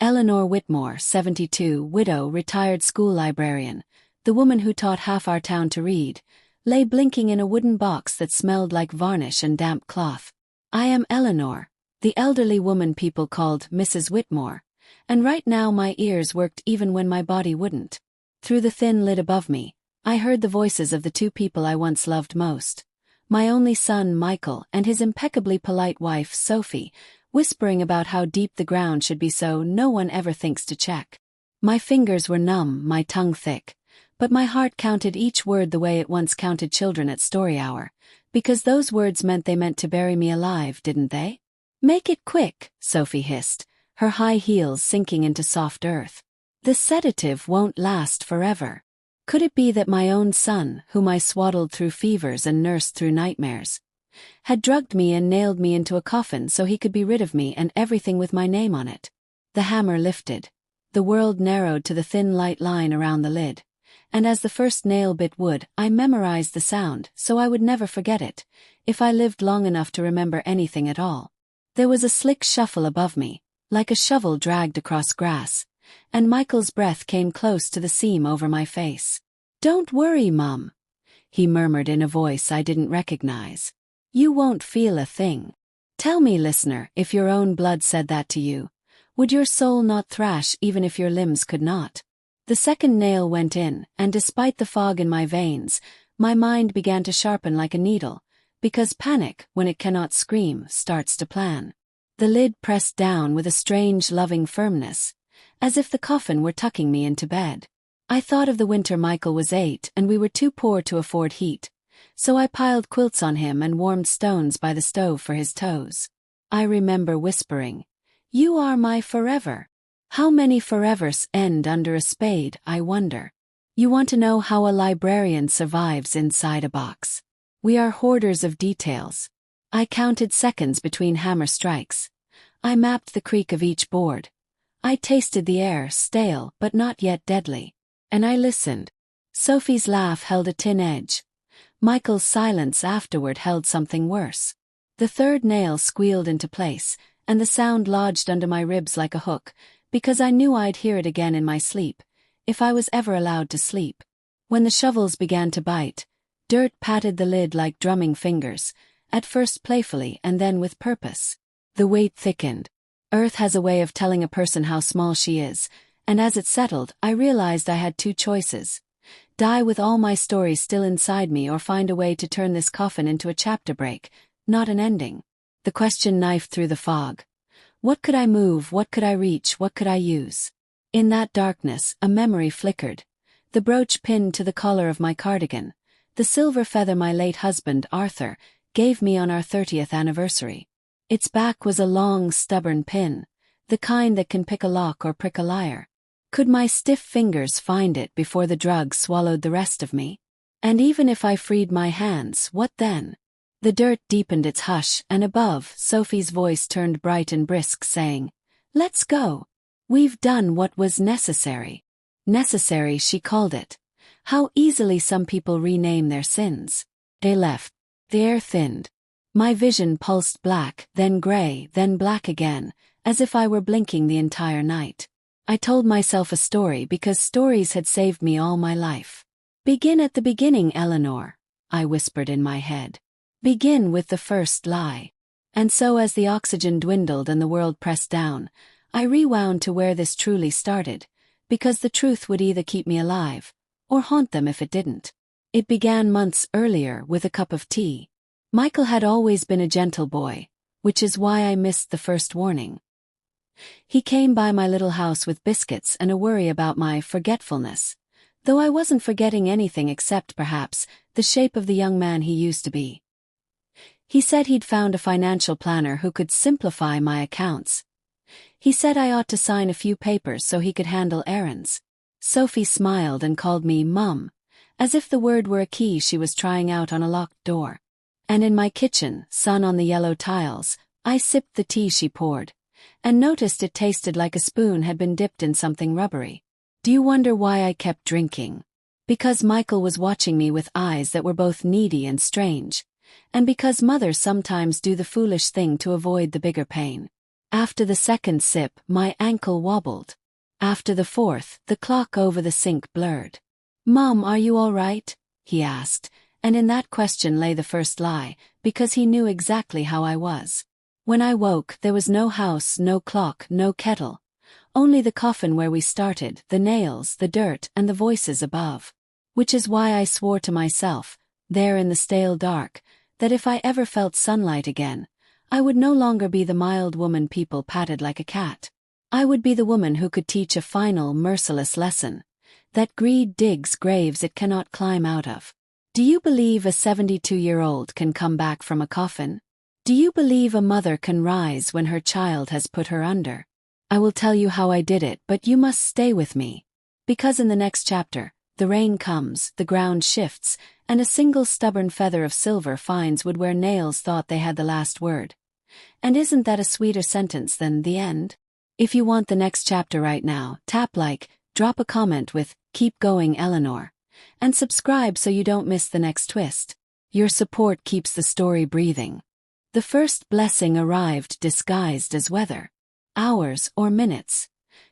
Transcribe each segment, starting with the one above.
Eleanor Whitmore, 72, widow, retired school librarian, the woman who taught half our town to read, lay blinking in a wooden box that smelled like varnish and damp cloth. I am Eleanor, the elderly woman people called Mrs. Whitmore, and right now my ears worked even when my body wouldn't. Through the thin lid above me, I heard the voices of the two people I once loved most. My only son, Michael, and his impeccably polite wife, Sophie, whispering about how deep the ground should be so no one ever thinks to check. My fingers were numb, my tongue thick, but my heart counted each word the way it once counted children at story hour, because those words meant they meant to bury me alive, didn't they? Make it quick, Sophie hissed, her high heels sinking into soft earth. The sedative won't last forever. Could it be that my own son, whom I swaddled through fevers and nursed through nightmares, had drugged me and nailed me into a coffin so he could be rid of me and everything with my name on it? The hammer lifted. The world narrowed to the thin light line around the lid. And as the first nail bit wood, I memorized the sound so I would never forget it, if I lived long enough to remember anything at all. There was a slick shuffle above me, like a shovel dragged across grass, and Michael's breath came close to the seam over my face. "Don't worry, Mum," he murmured in a voice I didn't recognize. "You won't feel a thing. Tell me, listener, if your own blood said that to you, would your soul not thrash even if your limbs could not?" The second nail went in, and despite the fog in my veins, my mind began to sharpen like a needle, because panic, when it cannot scream, starts to plan. The lid pressed down with a strange loving firmness, as if the coffin were tucking me into bed. I thought of the winter Michael was 8 and we were too poor to afford heat, so I piled quilts on him and warmed stones by the stove for his toes. I remember whispering, "You are my forever." How many forevers end under a spade, I wonder? You want to know how a librarian survives inside a box? We are hoarders of details. I counted seconds between hammer strikes. I mapped the creak of each board. I tasted the air, stale but not yet deadly. And I listened. Sophie's laugh held a tin edge. Michael's silence afterward held something worse. The third nail squealed into place, and the sound lodged under my ribs like a hook, because I knew I'd hear it again in my sleep, if I was ever allowed to sleep. When the shovels began to bite, dirt patted the lid like drumming fingers, at first playfully and then with purpose. The weight thickened. Earth has a way of telling a person how small she is, and as it settled, I realized I had two choices: die with all my stories still inside me or find a way to turn this coffin into a chapter break, not an ending. The question knifed through the fog. What could I move, what could I reach, what could I use? In that darkness, a memory flickered. The brooch pinned to the collar of my cardigan, the silver feather my late husband, Arthur, gave me on our 30th anniversary. Its back was a long, stubborn pin, the kind that can pick a lock or prick a liar. Could my stiff fingers find it before the drug swallowed the rest of me? And even if I freed my hands, what then? The dirt deepened its hush, and above, Sophie's voice turned bright and brisk, saying, "Let's go. We've done what was necessary." Necessary, she called it. How easily some people rename their sins. They left. The air thinned. My vision pulsed black, then gray, then black again, as if I were blinking the entire night. I told myself a story because stories had saved me all my life. "Begin at the beginning, Eleanor," I whispered in my head. "Begin with the first lie." And so as the oxygen dwindled and the world pressed down, I rewound to where this truly started, because the truth would either keep me alive, or haunt them if it didn't. It began months earlier with a cup of tea. Michael had always been a gentle boy, which is why I missed the first warning. He came by my little house with biscuits and a worry about my forgetfulness, though I wasn't forgetting anything except, perhaps, the shape of the young man he used to be. He said he'd found a financial planner who could simplify my accounts. He said I ought to sign a few papers so he could handle errands. Sophie smiled and called me Mum, as if the word were a key she was trying out on a locked door. And in my kitchen, sun on the yellow tiles, I sipped the tea she poured, and noticed it tasted like a spoon had been dipped in something rubbery. Do you wonder why I kept drinking? Because Michael was watching me with eyes that were both needy and strange, and because mothers sometimes do the foolish thing to avoid the bigger pain. After the second sip, my ankle wobbled. After the fourth, the clock over the sink blurred. "Mom, are you all right?" he asked, and in that question lay the first lie, because he knew exactly how I was. When I woke, there was no house, no clock, no kettle. Only the coffin where we started, the nails, the dirt, and the voices above. Which is why I swore to myself, there in the stale dark, that if I ever felt sunlight again, I would no longer be the mild woman people patted like a cat. I would be the woman who could teach a final, merciless lesson. That greed digs graves it cannot climb out of. Do you believe a 72-year-old can come back from a coffin? Do you believe a mother can rise when her child has put her under? I will tell you how I did it, but you must stay with me. Because in the next chapter, the rain comes, the ground shifts, and a single stubborn feather of silver finds wood where nails thought they had the last word. And isn't that a sweeter sentence than the end? If you want the next chapter right now, tap like, drop a comment with, "Keep going, Eleanor," and subscribe so you don't miss the next twist. Your support keeps the story breathing. The first blessing arrived disguised as weather. Hours or minutes.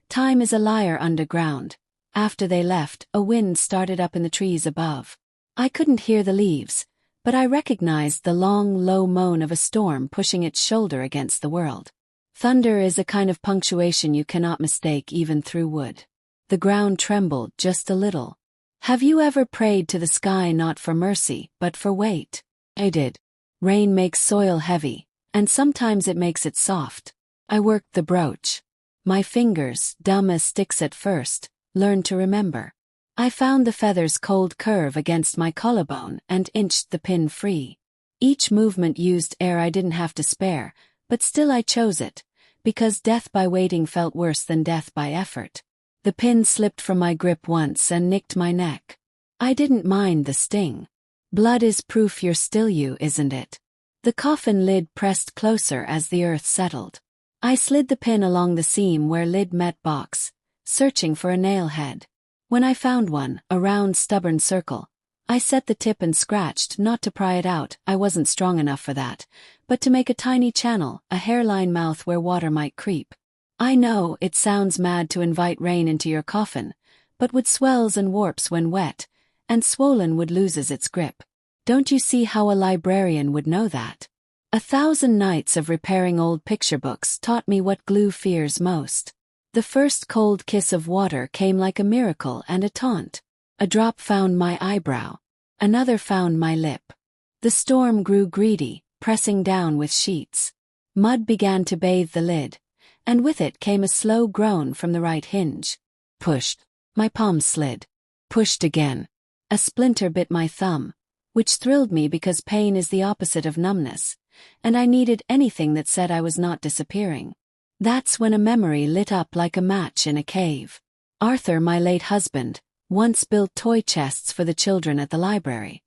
Time is a liar underground. After they left, a wind started up in the trees above. I couldn't hear the leaves, but I recognized the long, low moan of a storm pushing its shoulder against the world. Thunder is a kind of punctuation you cannot mistake even through wood. The ground trembled just a little. Have you ever prayed to the sky not for mercy, but for weight? I did. Rain makes soil heavy, and sometimes it makes it soft. I worked the brooch. My fingers, dumb as sticks at first, learned to remember. I found the feather's cold curve against my collarbone and inched the pin free. Each movement used air I didn't have to spare, but still I chose it, because death by waiting felt worse than death by effort. The pin slipped from my grip once and nicked my neck. I didn't mind the sting. Blood is proof you're still you, isn't it? The coffin lid pressed closer as the earth settled. I slid the pin along the seam where lid met box, searching for a nail head. When I found one, a round stubborn circle, I set the tip and scratched, not to pry it out, I wasn't strong enough for that, but to make a tiny channel, a hairline mouth where water might creep. I know it sounds mad to invite rain into your coffin, but wood swells and warps when wet, and swollen wood loses its grip. Don't you see how a librarian would know that? 1,000 nights of repairing old picture books taught me what glue fears most. The first cold kiss of water came like a miracle and a taunt. A drop found my eyebrow. Another found my lip. The storm grew greedy, pressing down with sheets. Mud began to bathe the lid, and with it came a slow groan from the right hinge. Pushed. My palm slid. Pushed again. A splinter bit my thumb, which thrilled me because pain is the opposite of numbness, and I needed anything that said I was not disappearing. That's when a memory lit up like a match in a cave. Arthur, my late husband, once built toy chests for the children at the library.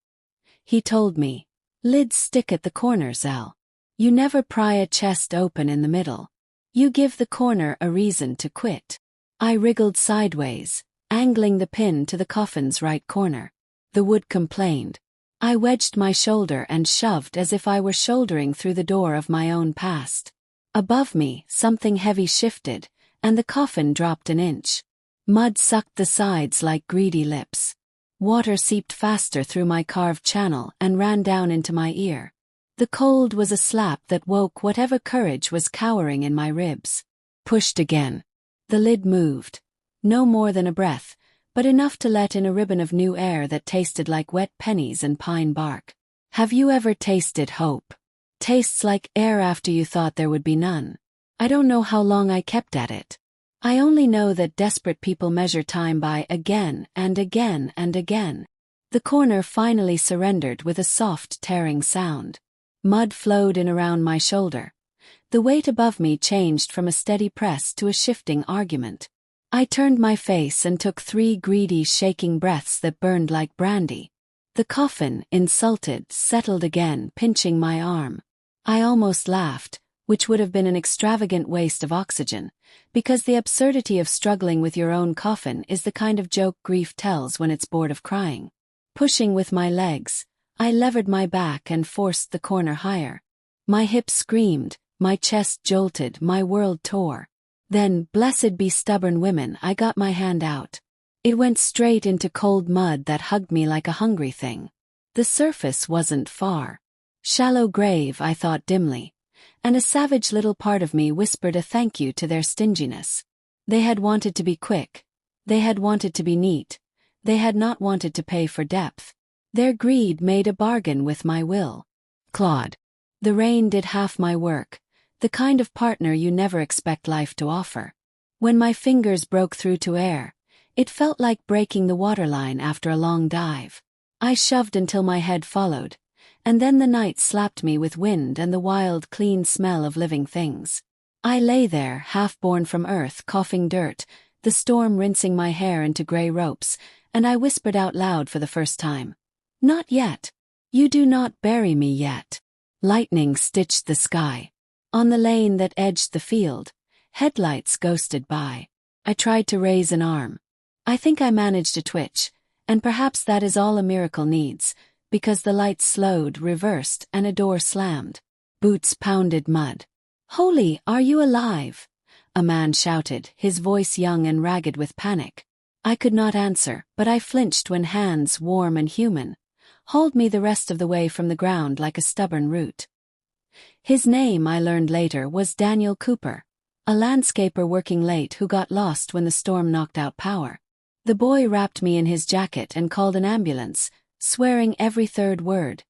He told me, "Lids stick at the corners, Elle. You never pry a chest open in the middle. You give the corner a reason to quit." I wriggled sideways, angling the pin to the coffin's right corner. The wood complained. I wedged my shoulder and shoved as if I were shouldering through the door of my own past. Above me, something heavy shifted, and the coffin dropped an inch. Mud sucked the sides like greedy lips. Water seeped faster through my carved channel and ran down into my ear. The cold was a slap that woke whatever courage was cowering in my ribs. Pushed again. The lid moved. No more than a breath, but enough to let in a ribbon of new air that tasted like wet pennies and pine bark. Have you ever tasted hope? Tastes like air after you thought there would be none. I don't know how long I kept at it. I only know that desperate people measure time by again and again and again. The corner finally surrendered with a soft tearing sound. Mud flowed in around my shoulder. The weight above me changed from a steady press to a shifting argument. I turned my face and took 3 greedy, shaking breaths that burned like brandy. The coffin, insulted, settled again, pinching my arm. I almost laughed, which would have been an extravagant waste of oxygen, because the absurdity of struggling with your own coffin is the kind of joke grief tells when it's bored of crying. Pushing with my legs, I levered my back and forced the corner higher. My hips screamed, My chest jolted, my world tore. Then, blessed be stubborn women, I got my hand out. It went straight into cold mud that hugged me like a hungry thing. The surface wasn't far. Shallow grave, I thought dimly. And a savage little part of me whispered a thank you to their stinginess. They had wanted to be quick. They had wanted to be neat. They had not wanted to pay for depth. Their greed made a bargain with my will. Claude. The rain did half my work, the kind of partner you never expect life to offer. When my fingers broke through to air, it felt like breaking the waterline after a long dive. I shoved until my head followed, and then the night slapped me with wind and the wild, clean smell of living things. I lay there, half-born from earth, coughing dirt, the storm rinsing my hair into gray ropes, and I whispered out loud for the first time. Not yet. You do not bury me yet. Lightning stitched the sky. On the lane that edged the field, headlights ghosted by. I tried to raise an arm. I think I managed a twitch, and perhaps that is all a miracle needs, because the lights slowed, reversed, and a door slammed. Boots pounded mud. Holy, are you alive? A man shouted, his voice young and ragged with panic. I could not answer, but I flinched when hands, warm and human, hauled me the rest of the way from the ground like a stubborn root. His name, I learned later, was Daniel Cooper, a landscaper working late who got lost when the storm knocked out power. The boy wrapped me in his jacket and called an ambulance, swearing every third word.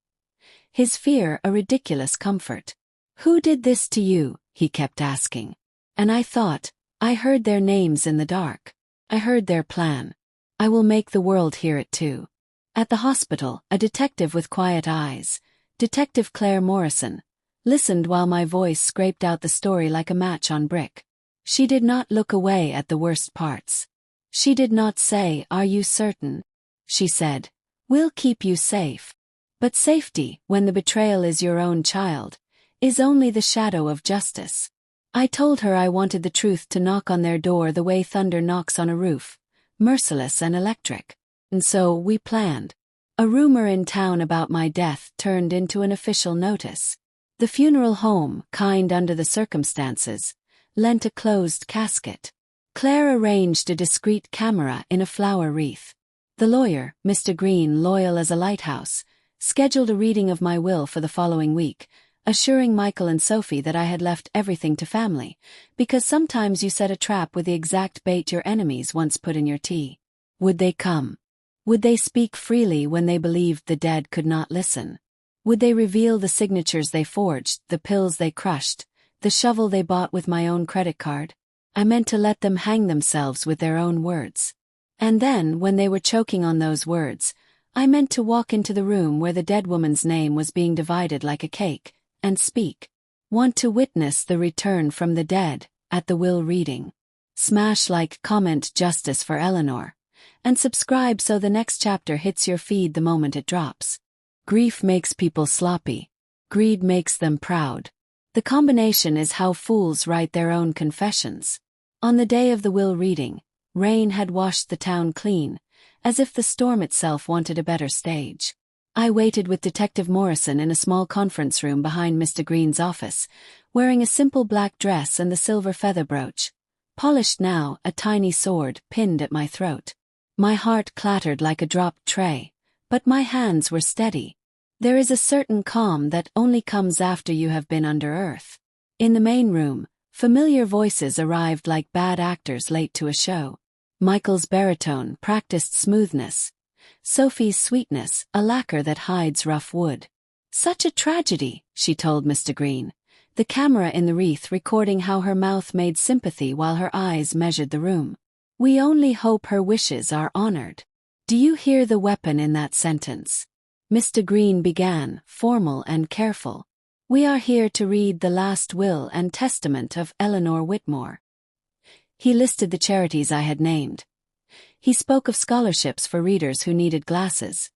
His fear a ridiculous comfort. Who did this to you? He kept asking. And I thought, I heard their names in the dark. I heard their plan. I will make the world hear it too. At the hospital, a detective with quiet eyes, Detective Claire Morrison, listened while my voice scraped out the story like a match on brick. She did not look away at the worst parts. She did not say, "Are you certain?" She said, "We'll keep you safe." But safety, when the betrayal is your own child, is only the shadow of justice. I told her I wanted the truth to knock on their door the way thunder knocks on a roof, merciless and electric. And so, we planned. A rumor in town about my death turned into an official notice. The funeral home, kind under the circumstances, lent a closed casket. Claire arranged a discreet camera in a flower wreath. The lawyer, Mr. Green, loyal as a lighthouse, scheduled a reading of my will for the following week, assuring Michael and Sophie that I had left everything to family, because sometimes you set a trap with the exact bait your enemies once put in your tea. Would they come? Would they speak freely when they believed the dead could not listen? Would they reveal the signatures they forged, the pills they crushed, the shovel they bought with my own credit card? I meant to let them hang themselves with their own words. And then, when they were choking on those words, I meant to walk into the room where the dead woman's name was being divided like a cake, and speak. Want to witness the return from the dead, at the will reading? Smash like, comment justice for Eleanor, and subscribe so the next chapter hits your feed the moment it drops. Grief makes people sloppy. Greed makes them proud. The combination is how fools write their own confessions. On the day of the will reading, rain had washed the town clean, as if the storm itself wanted a better stage. I waited with Detective Morrison in a small conference room behind Mr. Green's office, wearing a simple black dress and the silver feather brooch. Polished now, a tiny sword pinned at my throat. My heart clattered like a dropped tray, but my hands were steady. There is a certain calm that only comes after you have been under earth. In the main room, familiar voices arrived like bad actors late to a show. Michael's baritone practiced smoothness. Sophie's sweetness, a lacquer that hides rough wood. Such a tragedy, she told Mr. Green, the camera in the wreath recording how her mouth made sympathy while her eyes measured the room. We only hope her wishes are honored. Do you hear the weapon in that sentence? Mr. Green began, formal and careful. We are here to read the last will and testament of Eleanor Whitmore. He listed the charities I had named. He spoke of scholarships for readers who needed glasses.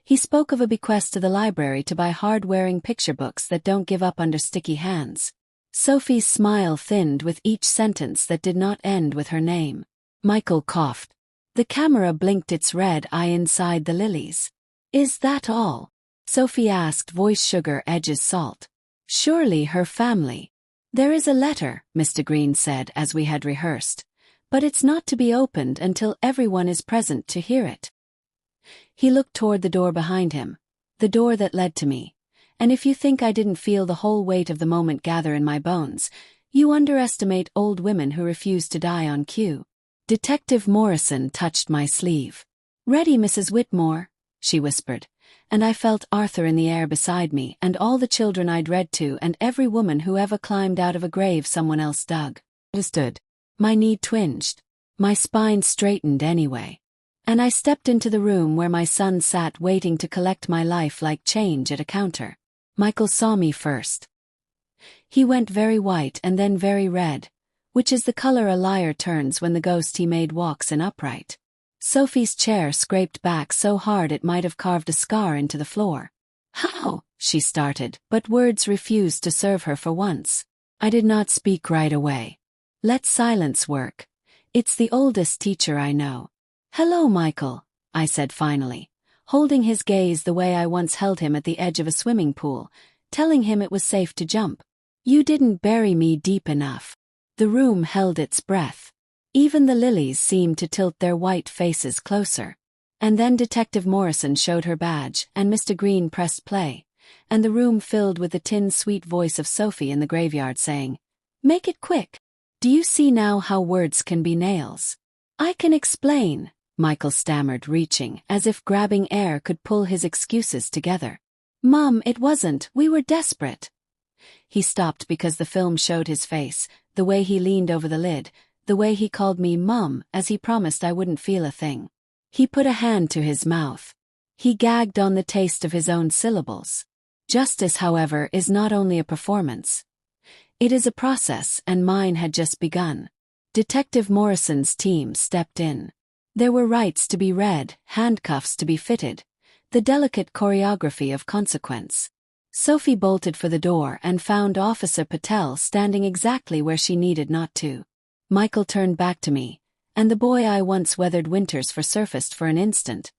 He spoke of a bequest to the library to buy hard-wearing picture books that don't give up under sticky hands. Sophie's smile thinned with each sentence that did not end with her name. Michael coughed. The camera blinked its red eye inside the lilies. Is that all? Sophie asked, voice sugar edges salt. Surely her family. "There is a letter," Mr. Green said as we had rehearsed, "but it's not to be opened until everyone is present to hear it." He looked toward the door behind him, the door that led to me, and if you think I didn't feel the whole weight of the moment gather in my bones, you underestimate old women who refuse to die on cue. Detective Morrison touched my sleeve. "Ready, Mrs. Whitmore," she whispered, and I felt Arthur in the air beside me and all the children I'd read to and every woman who ever climbed out of a grave someone else dug. I stood. My knee twinged. My spine straightened anyway. And I stepped into the room where my son sat waiting to collect my life like change at a counter. Michael saw me first. He went very white and then very red, which is the color a liar turns when the ghost he made walks in upright. Sophie's chair scraped back so hard it might have carved a scar into the floor. "How?" she started, but words refused to serve her for once. I did not speak right away. Let silence work. It's the oldest teacher I know. "Hello, Michael," I said finally, holding his gaze the way I once held him at the edge of a swimming pool, telling him it was safe to jump. "You didn't bury me deep enough." The room held its breath. Even the lilies seemed to tilt their white faces closer. And then Detective Morrison showed her badge, and Mr. Green pressed play, and the room filled with the tin sweet voice of Sophie in the graveyard saying, "Make it quick. Do you see now how words can be nails?" "I can explain," Michael stammered, reaching, as if grabbing air could pull his excuses together. "Mom, it wasn't, we were desperate." He stopped because the film showed his face, the way he leaned over the lid, the way he called me Mum as he promised I wouldn't feel a thing. He put a hand to his mouth. He gagged on the taste of his own syllables. Justice, however, is not only a performance. It is a process, and mine had just begun. Detective Morrison's team stepped in. There were rights to be read, handcuffs to be fitted, the delicate choreography of consequence. Sophie bolted for the door and found Officer Patel standing exactly where she needed not to. Michael turned back to me, and the boy I once weathered winters for surfaced for an instant.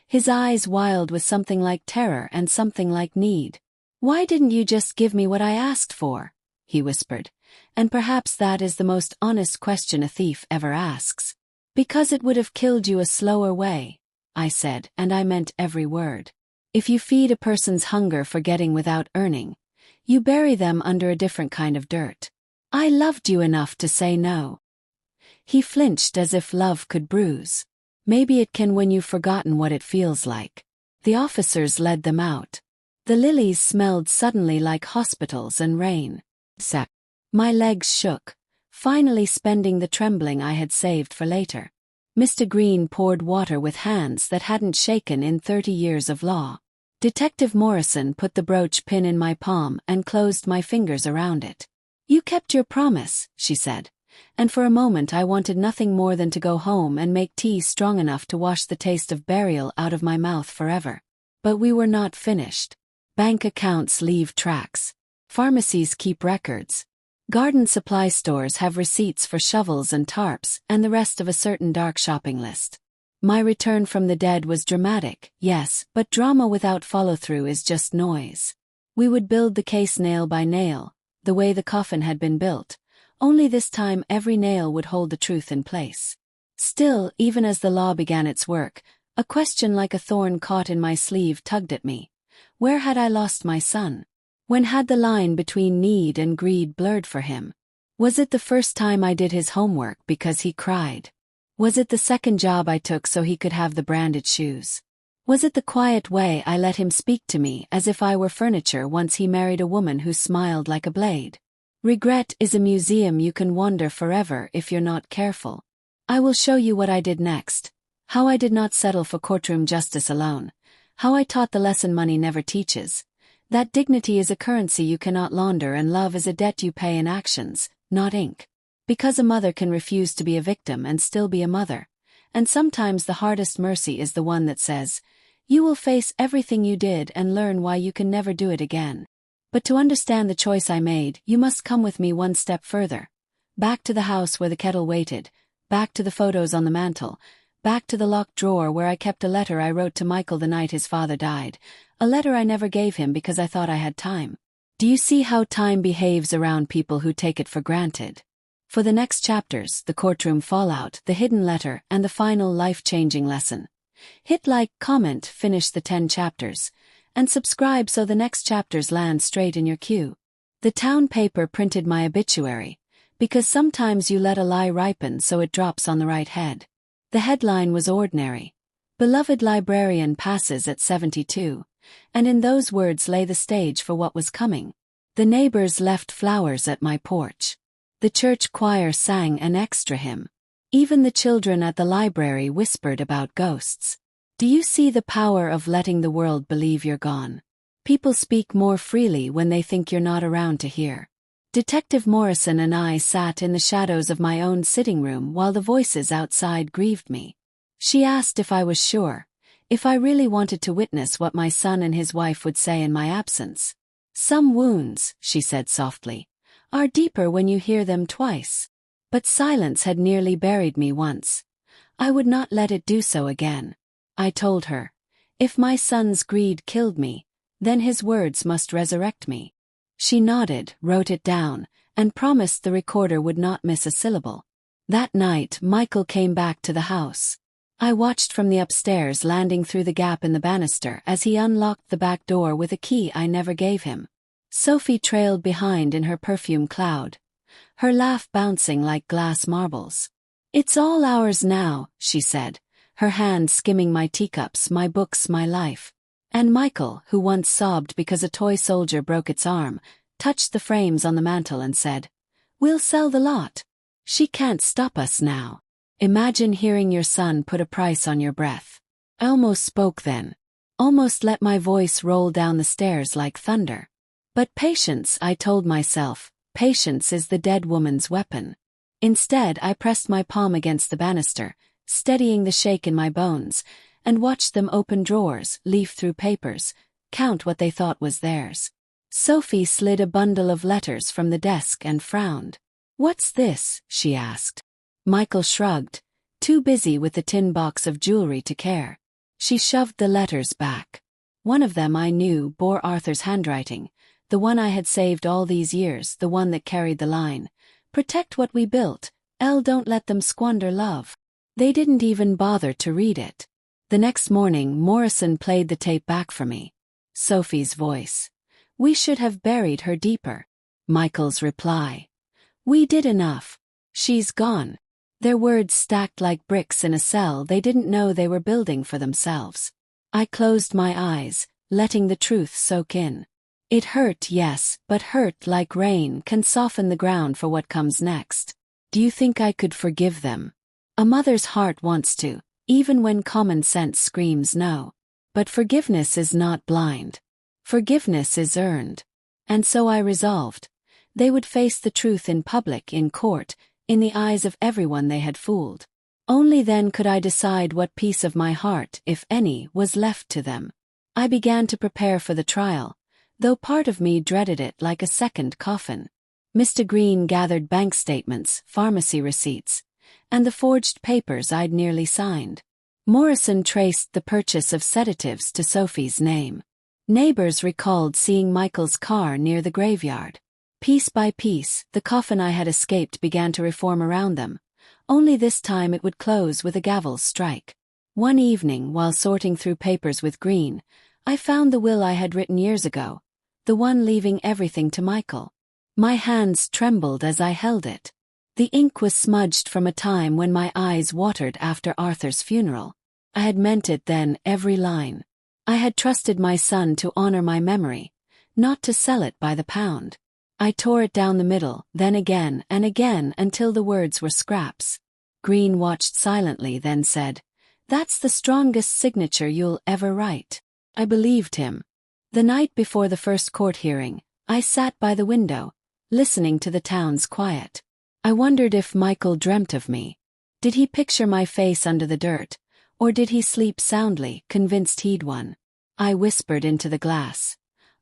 His eyes wild with something like terror and something like need. "Why didn't you just give me what I asked for?" he whispered, and perhaps that is the most honest question a thief ever asks. "Because it would have killed you a slower way," I said, and I meant every word. If you feed a person's hunger for getting without earning, you bury them under a different kind of dirt. I loved you enough to say no. He flinched as if love could bruise. "Maybe it can when you've forgotten what it feels like." The officers led them out. The lilies smelled suddenly like hospitals and rain. My legs shook, finally spending the trembling I had saved for later. Mr. Green poured water with hands that hadn't shaken in 30 years of law. Detective Morrison put the brooch pin in my palm and closed my fingers around it. "You kept your promise," she said, and for a moment I wanted nothing more than to go home and make tea strong enough to wash the taste of burial out of my mouth forever. But we were not finished. Bank accounts leave tracks. Pharmacies keep records. Garden supply stores have receipts for shovels and tarps and the rest of a certain dark shopping list. My return from the dead was dramatic, yes, but drama without follow-through is just noise. We would build the case nail by nail, the way the coffin had been built, only this time every nail would hold the truth in place. Still, even as the law began its work, a question like a thorn caught in my sleeve tugged at me. Where had I lost my son? When had the line between need and greed blurred for him? Was it the first time I did his homework because he cried? Was it the second job I took so he could have the branded shoes? Was it the quiet way I let him speak to me as if I were furniture once he married a woman who smiled like a blade? Regret is a museum you can wander forever if you're not careful. I will show you what I did next. How I did not settle for courtroom justice alone. How I taught the lesson money never teaches. That dignity is a currency you cannot launder and love is a debt you pay in actions, not ink. Because a mother can refuse to be a victim and still be a mother. And sometimes the hardest mercy is the one that says, you will face everything you did and learn why you can never do it again. But to understand the choice I made, you must come with me one step further. Back to the house where the kettle waited, back to the photos on the mantel, back to the locked drawer where I kept a letter I wrote to Michael the night his father died, a letter I never gave him because I thought I had time. Do you see how time behaves around people who take it for granted? For the next chapters, the courtroom fallout, the hidden letter, and the final life-changing lesson. Hit like, comment, finish the 10 chapters, and subscribe so the next chapters land straight in your queue. The town paper printed my obituary, because sometimes you let a lie ripen so it drops on the right head. The headline was ordinary. Beloved librarian passes at 72, and in those words lay the stage for what was coming. The neighbors left flowers at my porch. The church choir sang an extra hymn. Even the children at the library whispered about ghosts. Do you see the power of letting the world believe you're gone? People speak more freely when they think you're not around to hear. Detective Morrison and I sat in the shadows of my own sitting room while the voices outside grieved me. She asked if I was sure, if I really wanted to witness what my son and his wife would say in my absence. Some wounds, she said softly, are deeper when you hear them twice. But silence had nearly buried me once. I would not let it do so again. I told her, if my son's greed killed me, then his words must resurrect me. She nodded, wrote it down, and promised the recorder would not miss a syllable. That night, Michael came back to the house. I watched from the upstairs, landing through the gap in the banister as he unlocked the back door with a key I never gave him. Sophie trailed behind in her perfume cloud, her laugh bouncing like glass marbles. It's all ours now, she said, her hand skimming my teacups, my books, my life. And Michael, who once sobbed because a toy soldier broke its arm, touched the frames on the mantel and said, "We'll sell the lot. She can't stop us now." Imagine hearing your son put a price on your breath. I almost spoke then. Almost let my voice roll down the stairs like thunder. But patience, I told myself, patience is the dead woman's weapon. Instead, I pressed my palm against the banister, steadying the shake in my bones, and watched them open drawers, leaf through papers, count what they thought was theirs. Sophie slid a bundle of letters from the desk and frowned. "What's this?" she asked. Michael shrugged, too busy with the tin box of jewelry to care. She shoved the letters back. One of them I knew bore Arthur's handwriting, the one I had saved all these years, the one that carried the line, "Protect what we built, don't let them squander love." They didn't even bother to read it. The next morning, Morrison played the tape back for me. Sophie's voice. "We should have buried her deeper." Michael's reply. "We did enough. She's gone." Their words stacked like bricks in a cell they didn't know they were building for themselves. I closed my eyes, letting the truth soak in. It hurt, yes, but hurt like rain can soften the ground for what comes next. Do you think I could forgive them? A mother's heart wants to, even when common sense screams no. But forgiveness is not blind. Forgiveness is earned. And so I resolved. They would face the truth in public, in court, in the eyes of everyone they had fooled. Only then could I decide what piece of my heart, if any, was left to them. I began to prepare for the trial, though part of me dreaded it like a second Coffin. Mr. Green gathered bank statements, pharmacy receipts, and the forged papers I'd nearly signed. Morrison traced the purchase of sedatives to Sophie's name. Neighbors recalled seeing Michael's car near the graveyard. Piece by piece, the coffin I had escaped began to reform around them. Only this time it would close with a gavel's strike. One evening, while sorting through papers with Green, I found the will I had written years ago, the one leaving everything to Michael. My hands trembled as I held it. The ink was smudged from a time when my eyes watered after Arthur's funeral. I had meant it then, every line. I had trusted my son to honor my memory, not to sell it by the pound. I tore it down the middle, then again and again until the words were scraps. Green watched silently, then said, "That's the strongest signature you'll ever write." I believed him. The night before the first court hearing, I sat by the window, listening to the town's quiet. I wondered if Michael dreamt of me. Did he picture my face under the dirt, or did he sleep soundly, convinced he'd won? I whispered into the glass,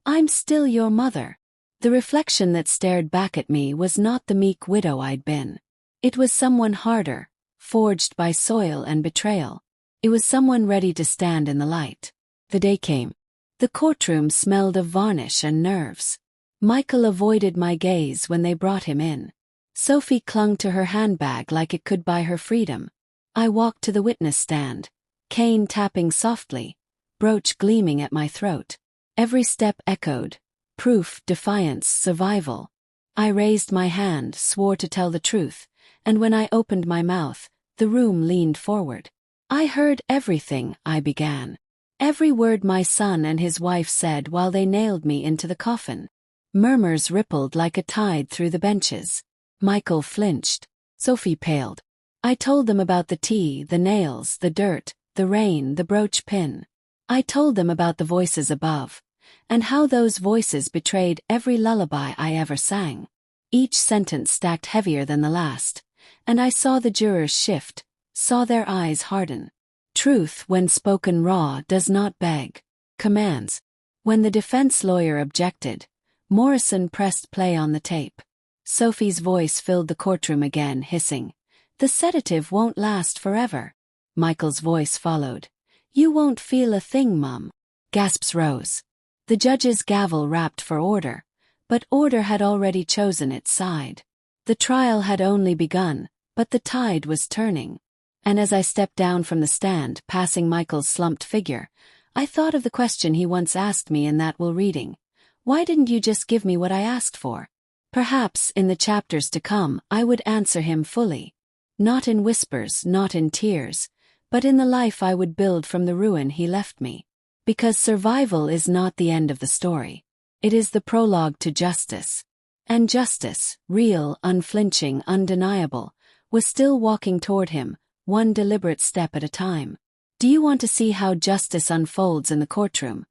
"I'm still your mother." The reflection that stared back at me was not the meek widow I'd been. It was someone harder, forged by soil and betrayal. It was someone ready to stand in the light. The day came. The courtroom smelled of varnish and nerves. Michael avoided my gaze when they brought him in. Sophie clung to her handbag like it could buy her freedom. I walked to the witness stand, cane tapping softly, brooch gleaming at my throat. Every step echoed: proof, defiance, survival. I raised my hand, swore to tell the truth, and when I opened my mouth, the room leaned forward. I heard everything, I began. Every word my son and his wife said while they nailed me into the coffin. Murmurs rippled like a tide through the benches. Michael flinched. Sophie paled. I told them about the tea, the nails, the dirt, the rain, the brooch pin. I told them about the voices above, and how those voices betrayed every lullaby I ever sang. Each sentence stacked heavier than the last, and I saw the jurors shift, saw their eyes harden. Truth, when spoken raw, does not beg, commands. When the defense lawyer objected, Morrison pressed play on the tape. Sophie's voice filled the courtroom again, hissing, "The sedative won't last forever." Michael's voice followed. "You won't feel a thing, Mum." Gasps rose. The judge's gavel rapped for order, but order had already chosen its side. The trial had only begun, but the tide was turning. And as I stepped down from the stand, passing Michael's slumped figure, I thought of the question he once asked me in that will reading. Why didn't you just give me what I asked for? Perhaps, in the chapters to come, I would answer him fully. Not in whispers, not in tears, but in the life I would build from the ruin he left me. Because survival is not the end of the story. It is the prologue to justice. And justice, real, unflinching, undeniable, was still walking toward him, one deliberate step at a time. Do you want to see how justice unfolds in the courtroom?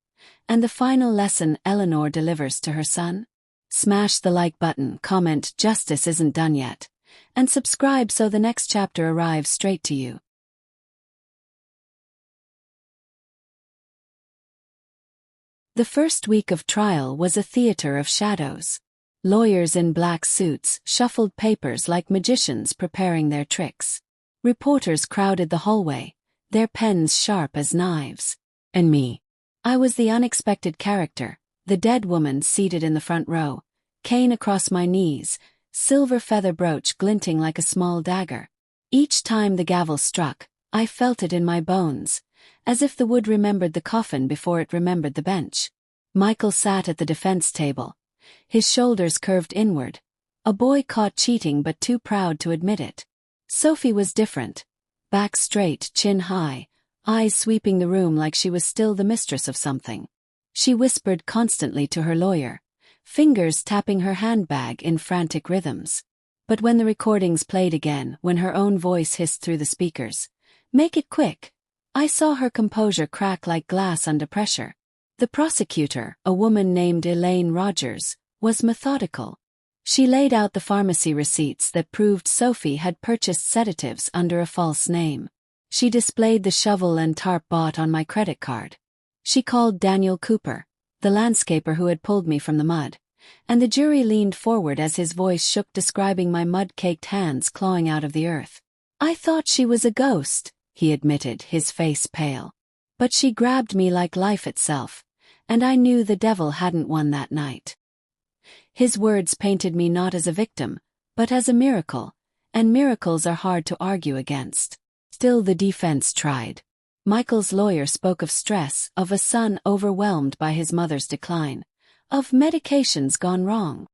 And the final lesson Eleanor delivers to her son? Smash the like button, comment "Justice isn't done yet," and subscribe so the next chapter arrives straight to you. The first week of trial was a theater of shadows. Lawyers in black suits shuffled papers like magicians preparing their tricks. Reporters crowded the hallway, their pens sharp as knives. And me. I was the unexpected character, the dead woman seated in the front row, cane across my knees, silver feather brooch glinting like a small dagger. Each time the gavel struck, I felt it in my bones, as if the wood remembered the coffin before it remembered the bench. Michael sat at the defense table, his shoulders curved inward, a boy caught cheating but too proud to admit it. Sophie was different, back straight, chin high, eyes sweeping the room like she was still the mistress of something. She whispered constantly to her lawyer, fingers tapping her handbag in frantic rhythms. But when the recordings played again, when her own voice hissed through the speakers, "Make it quick," I saw her composure crack like glass under pressure. The prosecutor, a woman named Elaine Rogers, was methodical. She laid out the pharmacy receipts that proved Sophie had purchased sedatives under a false name. She displayed the shovel and tarp bought on my credit card. She called Daniel Cooper, the landscaper who had pulled me from the mud, and the jury leaned forward as his voice shook describing my mud-caked hands clawing out of the earth. "I thought she was a ghost," he admitted, his face pale. "But she grabbed me like life itself, and I knew the devil hadn't won that night." His words painted me not as a victim, but as a miracle, and miracles are hard to argue against. Still the defense tried. Michael's lawyer spoke of stress, of a son overwhelmed by his mother's decline, of medications gone wrong.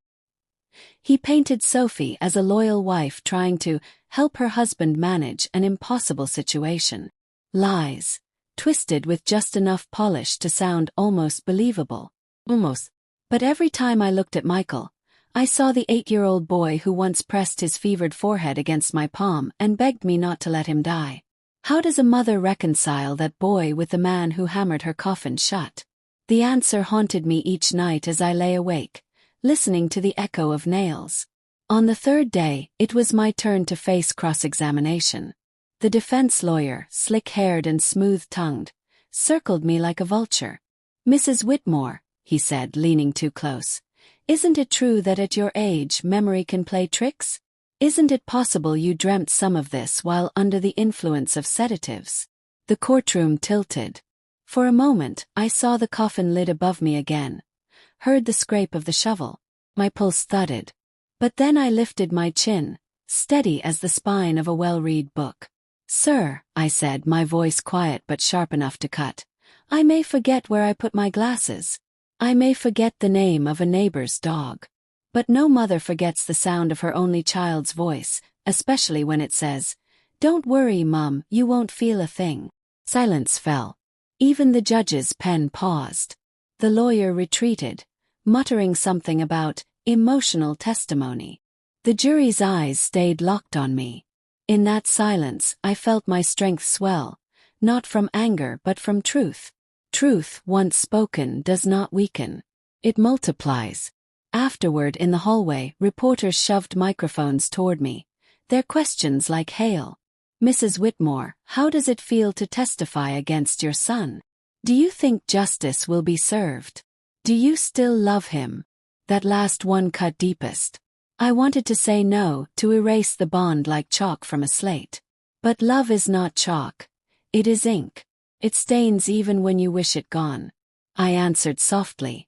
He painted Sophie as a loyal wife trying to help her husband manage an impossible situation. Lies, twisted with just enough polish to sound almost believable. Almost. But every time I looked at Michael, I saw the 8-year-old boy who once pressed his fevered forehead against my palm and begged me not to let him die. How does a mother reconcile that boy with the man who hammered her coffin shut? The answer haunted me each night as I lay awake, listening to the echo of nails. On the third day, it was my turn to face cross-examination. The defense lawyer, slick-haired and smooth-tongued, circled me like a vulture. "Mrs. Whitmore," he said, leaning too close, "isn't it true that at your age memory can play tricks? Isn't it possible you dreamt some of this while under the influence of sedatives?" The courtroom tilted. For a moment, I saw the coffin lid above me again, heard the scrape of the shovel. My pulse thudded. But then I lifted my chin, steady as the spine of a well-read book. "Sir," I said, my voice quiet but sharp enough to cut, "I may forget where I put my glasses. I may forget the name of a neighbor's dog. But no mother forgets the sound of her only child's voice, especially when it says, 'Don't worry, Mum, you won't feel a thing.'" Silence fell. Even the judge's pen paused. The lawyer retreated, muttering something about emotional testimony. The jury's eyes stayed locked on me. In that silence, I felt my strength swell, not from anger but from truth. Truth, once spoken, does not weaken. It multiplies. Afterward, in the hallway, reporters shoved microphones toward me, their questions like hail. "Mrs. Whitmore, how does it feel to testify against your son? Do you think justice will be served? Do you still love him?" That last one cut deepest. I wanted to say no, to erase the bond like chalk from a slate. But love is not chalk. It is ink. It stains even when you wish it gone. I answered softly.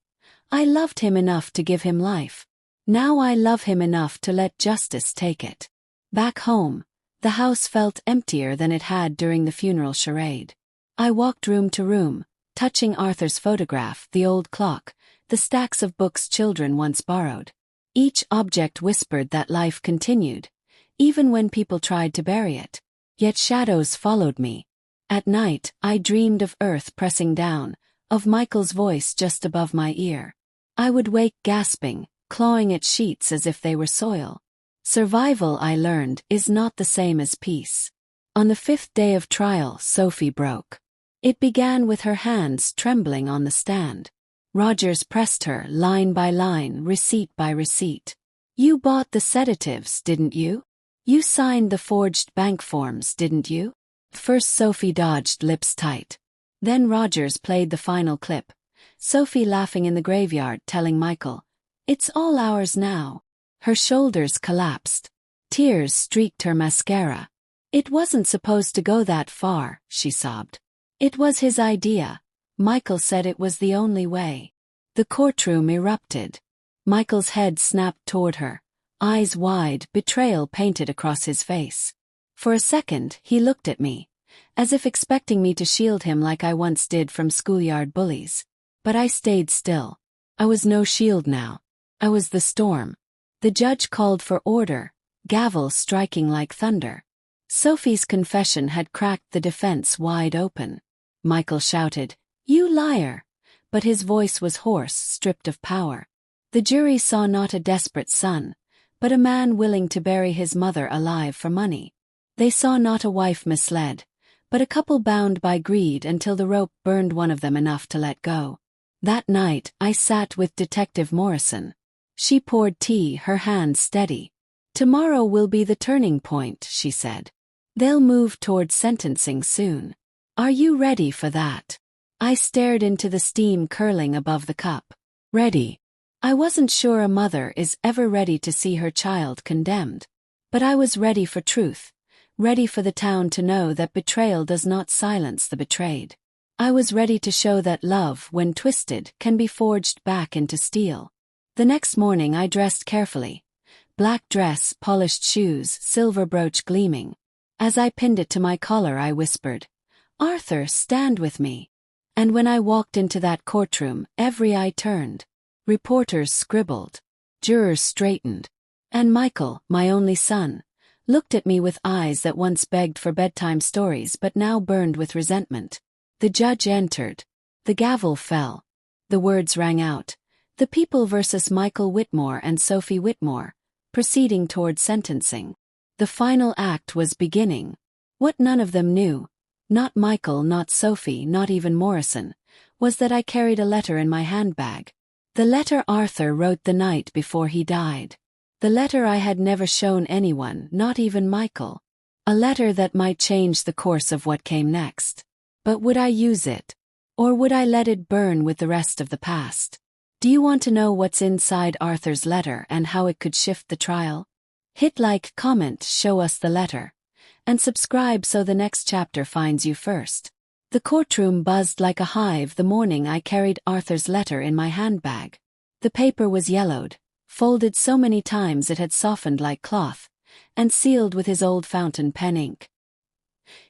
I loved him enough to give him life. Now I love him enough to let justice take it. Back home, the house felt emptier than it had during the funeral charade. I walked room to room, touching Arthur's photograph, the old clock, the stacks of books children once borrowed. Each object whispered that life continued, even when people tried to bury it. Yet shadows followed me. At night, I dreamed of earth pressing down, of Michael's voice just above my ear. I would wake gasping, clawing at sheets as if they were soil. Survival, I learned, is not the same as peace. On the 5th day of trial, Sophie broke. It began with her hands trembling on the stand. Rogers pressed her, line by line, receipt by receipt. "You bought the sedatives, didn't you? You signed the forged bank forms, didn't you?" First Sophie dodged, lips tight. Then Rogers played the final clip. Sophie laughing in the graveyard, telling Michael, "It's all ours now." Her shoulders collapsed. Tears streaked her mascara. "It wasn't supposed to go that far," she sobbed. "It was his idea. Michael said it was the only way." The courtroom erupted. Michael's head snapped toward her, eyes wide, betrayal painted across his face. For a second, he looked at me, as if expecting me to shield him like I once did from schoolyard bullies. But I stayed still. I was no shield now. I was the storm. The judge called for order, gavel striking like thunder. Sophie's confession had cracked the defense wide open. Michael shouted, "You liar!" But his voice was hoarse, stripped of power. The jury saw not a desperate son, but a man willing to bury his mother alive for money. They saw not a wife misled, but a couple bound by greed until the rope burned one of them enough to let go. That night, I sat with Detective Morrison. She poured tea, her hands steady. "Tomorrow will be the turning point," she said. "They'll move toward sentencing soon. Are you ready for that?" I stared into the steam curling above the cup. Ready. I wasn't sure a mother is ever ready to see her child condemned. But I was ready for truth, ready for the town to know that betrayal does not silence the betrayed. I was ready to show that love, when twisted, can be forged back into steel. The next morning I dressed carefully. Black dress, polished shoes, silver brooch gleaming. As I pinned it to my collar I whispered, "Arthur, stand with me." And when I walked into that courtroom, every eye turned. Reporters scribbled. Jurors straightened. And Michael, my only son, looked at me with eyes that once begged for bedtime stories but now burned with resentment. The judge entered. The gavel fell. The words rang out, "The people versus Michael Whitmore and Sophie Whitmore," proceeding toward sentencing. The final act was beginning. What none of them knew, not Michael, not Sophie, not even Morrison, was that I carried a letter in my handbag. The letter Arthur wrote the night before he died. The letter I had never shown anyone, not even Michael. A letter that might change the course of what came next. But would I use it? Or would I let it burn with the rest of the past? Do you want to know what's inside Arthur's letter and how it could shift the trial? Hit like, comment, show us the letter. And subscribe so the next chapter finds you first. The courtroom buzzed like a hive the morning I carried Arthur's letter in my handbag. The paper was yellowed, folded so many times it had softened like cloth, and sealed with his old fountain pen ink.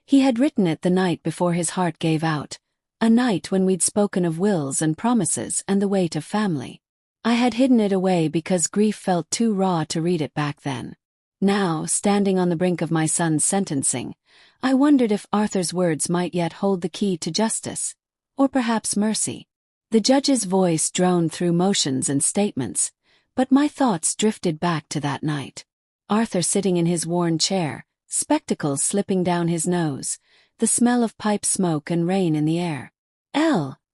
He had written it the night before his heart gave out, a night when we'd spoken of wills and promises and the weight of family. I had hidden it away because grief felt too raw to read it back then. Now, standing on the brink of my son's sentencing, I wondered if Arthur's words might yet hold the key to justice, or perhaps mercy. The judge's voice droned through motions and statements, but my thoughts drifted back to that night. Arthur sitting in his worn chair, spectacles slipping down his nose, the smell of pipe smoke and rain in the air.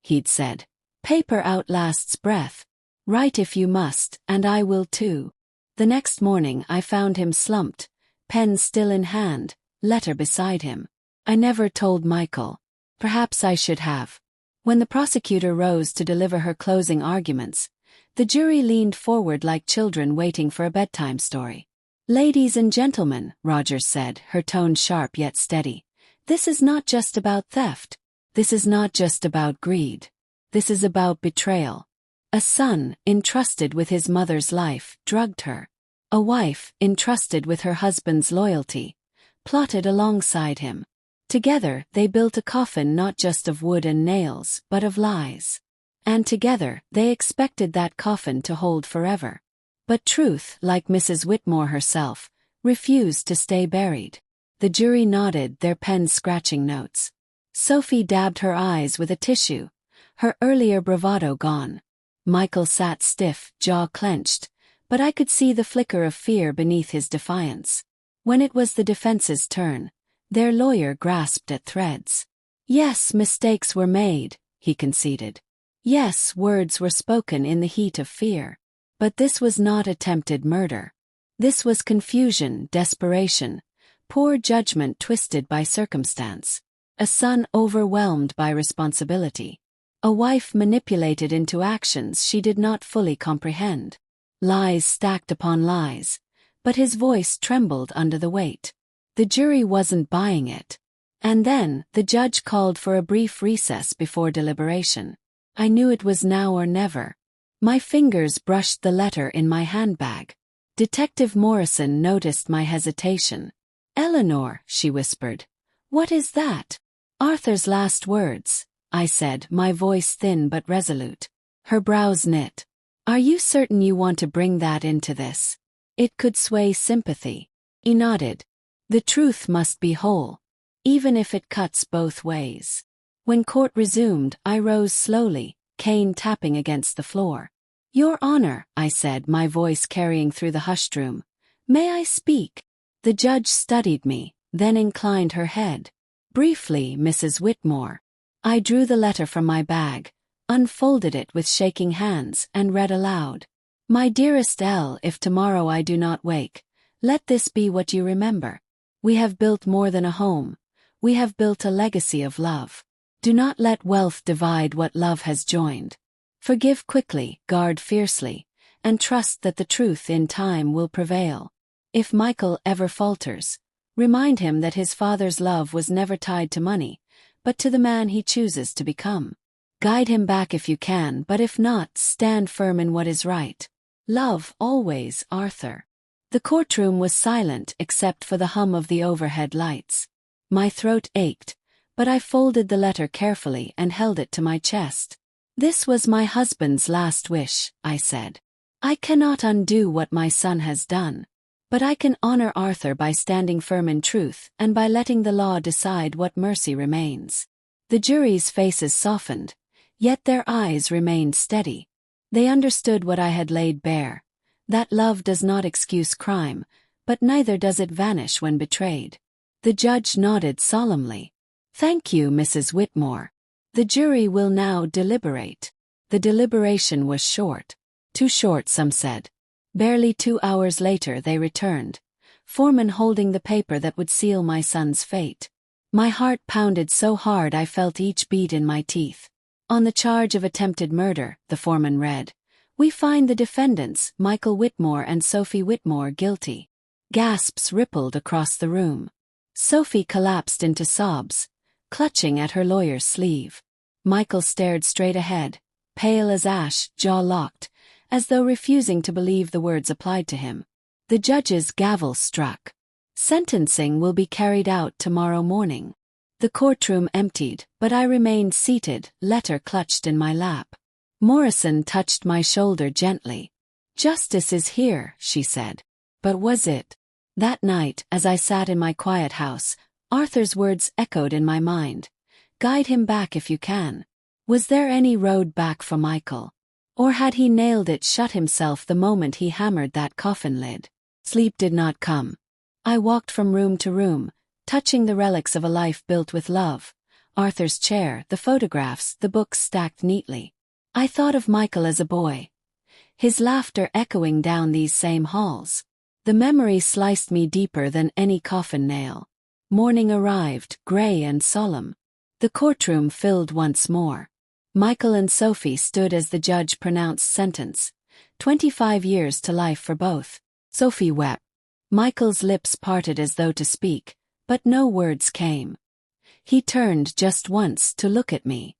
He'd said, paper outlasts breath. Write if you must, and I will too. The next morning I found him slumped, pen still in hand, letter beside him. I never told Michael. Perhaps I should have. When the prosecutor rose to deliver her closing arguments, the jury leaned forward like children waiting for a bedtime story. Ladies and gentlemen, Rogers said, her tone sharp yet steady, this is not just about theft. This is not just about greed. This is about betrayal. A son, entrusted with his mother's life, drugged her. A wife, entrusted with her husband's loyalty, plotted alongside him. Together, they built a coffin not just of wood and nails, but of lies. And together, they expected that coffin to hold forever. But truth, like Mrs. Whitmore herself, refused to stay buried. The jury nodded, their pens scratching notes. Sophie dabbed her eyes with a tissue, her earlier bravado gone. Michael sat stiff, jaw clenched, but I could see the flicker of fear beneath his defiance. When it was the defense's turn, their lawyer grasped at threads. Yes, mistakes were made, he conceded. Yes, words were spoken in the heat of fear. But this was not attempted murder. This was confusion, desperation, poor judgment twisted by circumstance. A son overwhelmed by responsibility. A wife manipulated into actions she did not fully comprehend. Lies stacked upon lies, but his voice trembled under the weight. The jury wasn't buying it. And then, the judge called for a brief recess before deliberation. I knew it was now or never. My fingers brushed the letter in my handbag. Detective Morrison noticed my hesitation. Eleanor, she whispered. What is that? Arthur's last words, I said, my voice thin but resolute. Her brows knit. Are you certain you want to bring that into this? It could sway sympathy. He nodded. The truth must be whole, even if it cuts both ways. When court resumed, I rose slowly, cane tapping against the floor. Your Honor, I said, my voice carrying through the hushed room. May I speak? The judge studied me, then inclined her head. Briefly, Mrs. Whitmore. I drew the letter from my bag, unfolded it with shaking hands, and read aloud. My dearest Elle, if tomorrow I do not wake, let this be what you remember. We have built more than a home. We have built a legacy of love. Do not let wealth divide what love has joined. Forgive quickly, guard fiercely, and trust that the truth in time will prevail. If Michael ever falters, remind him that his father's love was never tied to money, but to the man he chooses to become. Guide him back if you can, but if not, stand firm in what is right. Love always, Arthur. The courtroom was silent except for the hum of the overhead lights. My throat ached, but I folded the letter carefully and held it to my chest. This was my husband's last wish, I said. I cannot undo what my son has done. But I can honor Arthur by standing firm in truth and by letting the law decide what mercy remains. The jury's faces softened, yet their eyes remained steady. They understood what I had laid bare, that love does not excuse crime, but neither does it vanish when betrayed. The judge nodded solemnly. Thank you, Mrs. Whitmore. The jury will now deliberate. The deliberation was short. Too short, some said. Barely 2 hours later they returned, Foreman holding the paper that would seal my son's fate. My heart pounded so hard I felt each beat in my teeth. On the charge of attempted murder, the foreman read, we find the defendants, Michael Whitmore and Sophie Whitmore, guilty. Gasps rippled across the room. Sophie collapsed into sobs, clutching at her lawyer's sleeve. Michael stared straight ahead, pale as ash, jaw locked, as though refusing to believe the words applied to him. The judge's gavel struck. Sentencing will be carried out tomorrow morning. The courtroom emptied, but I remained seated, letter clutched in my lap. Morrison touched my shoulder gently. "Justice is here," she said. But was it? That night, as I sat in my quiet house, Arthur's words echoed in my mind. "Guide him back if you can." Was there any road back for Michael? Or had he nailed it shut himself the moment he hammered that coffin lid? Sleep did not come. I walked from room to room, touching the relics of a life built with love. Arthur's chair, the photographs, the books stacked neatly. I thought of Michael as a boy, his laughter echoing down these same halls. The memory sliced me deeper than any coffin nail. Morning arrived, gray and solemn. The courtroom filled once more. Michael and Sophie stood as the judge pronounced sentence. 25 years to life for both. Sophie wept. Michael's lips parted as though to speak, but no words came. He turned just once to look at me.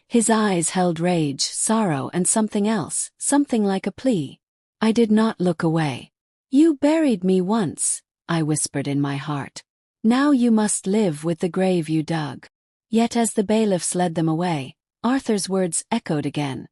His eyes held rage, sorrow, and something else, something like a plea. I did not look away. "You buried me once," I whispered in my heart. "Now you must live with the grave you dug." Yet as the bailiffs led them away, Arthur's words echoed again.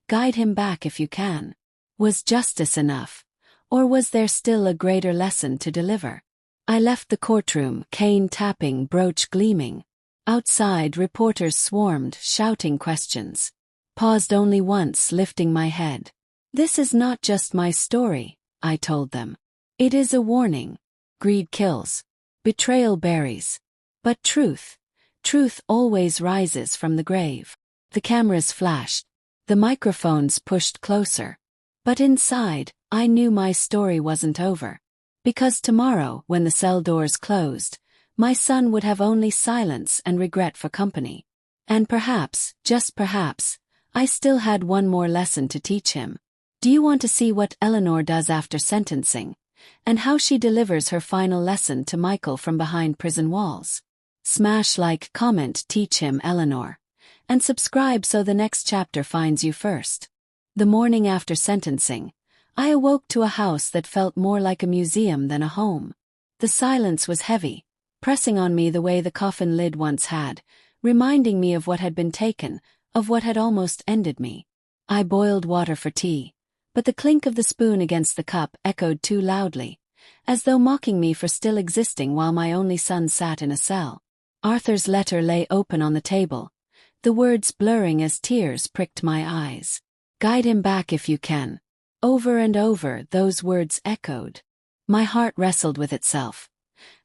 "Guide him back if you can." Was justice enough? Or was there still a greater lesson to deliver? I left the courtroom, cane tapping, brooch gleaming. Outside, reporters swarmed, shouting questions. Paused only once, lifting my head. "This is not just my story," I told them. "It is a warning. Greed kills. Betrayal buries. But truth always rises from the grave." The cameras flashed. The microphones pushed closer. But inside, I knew my story wasn't over. Because tomorrow, when the cell doors closed, my son would have only silence and regret for company. And perhaps, just perhaps, I still had one more lesson to teach him. Do you want to see what Eleanor does after sentencing? And how she delivers her final lesson to Michael from behind prison walls? Smash like, comment, teach him Eleanor. And subscribe so the next chapter finds you first. The morning after sentencing, I awoke to a house that felt more like a museum than a home. The silence was heavy, pressing on me the way the coffin lid once had, reminding me of what had been taken, of what had almost ended me. I boiled water for tea, but the clink of the spoon against the cup echoed too loudly, as though mocking me for still existing while my only son sat in a cell. Arthur's letter lay open on the table, the words blurring as tears pricked my eyes. "Guide him back if you can." Over and over, those words echoed. My heart wrestled with itself.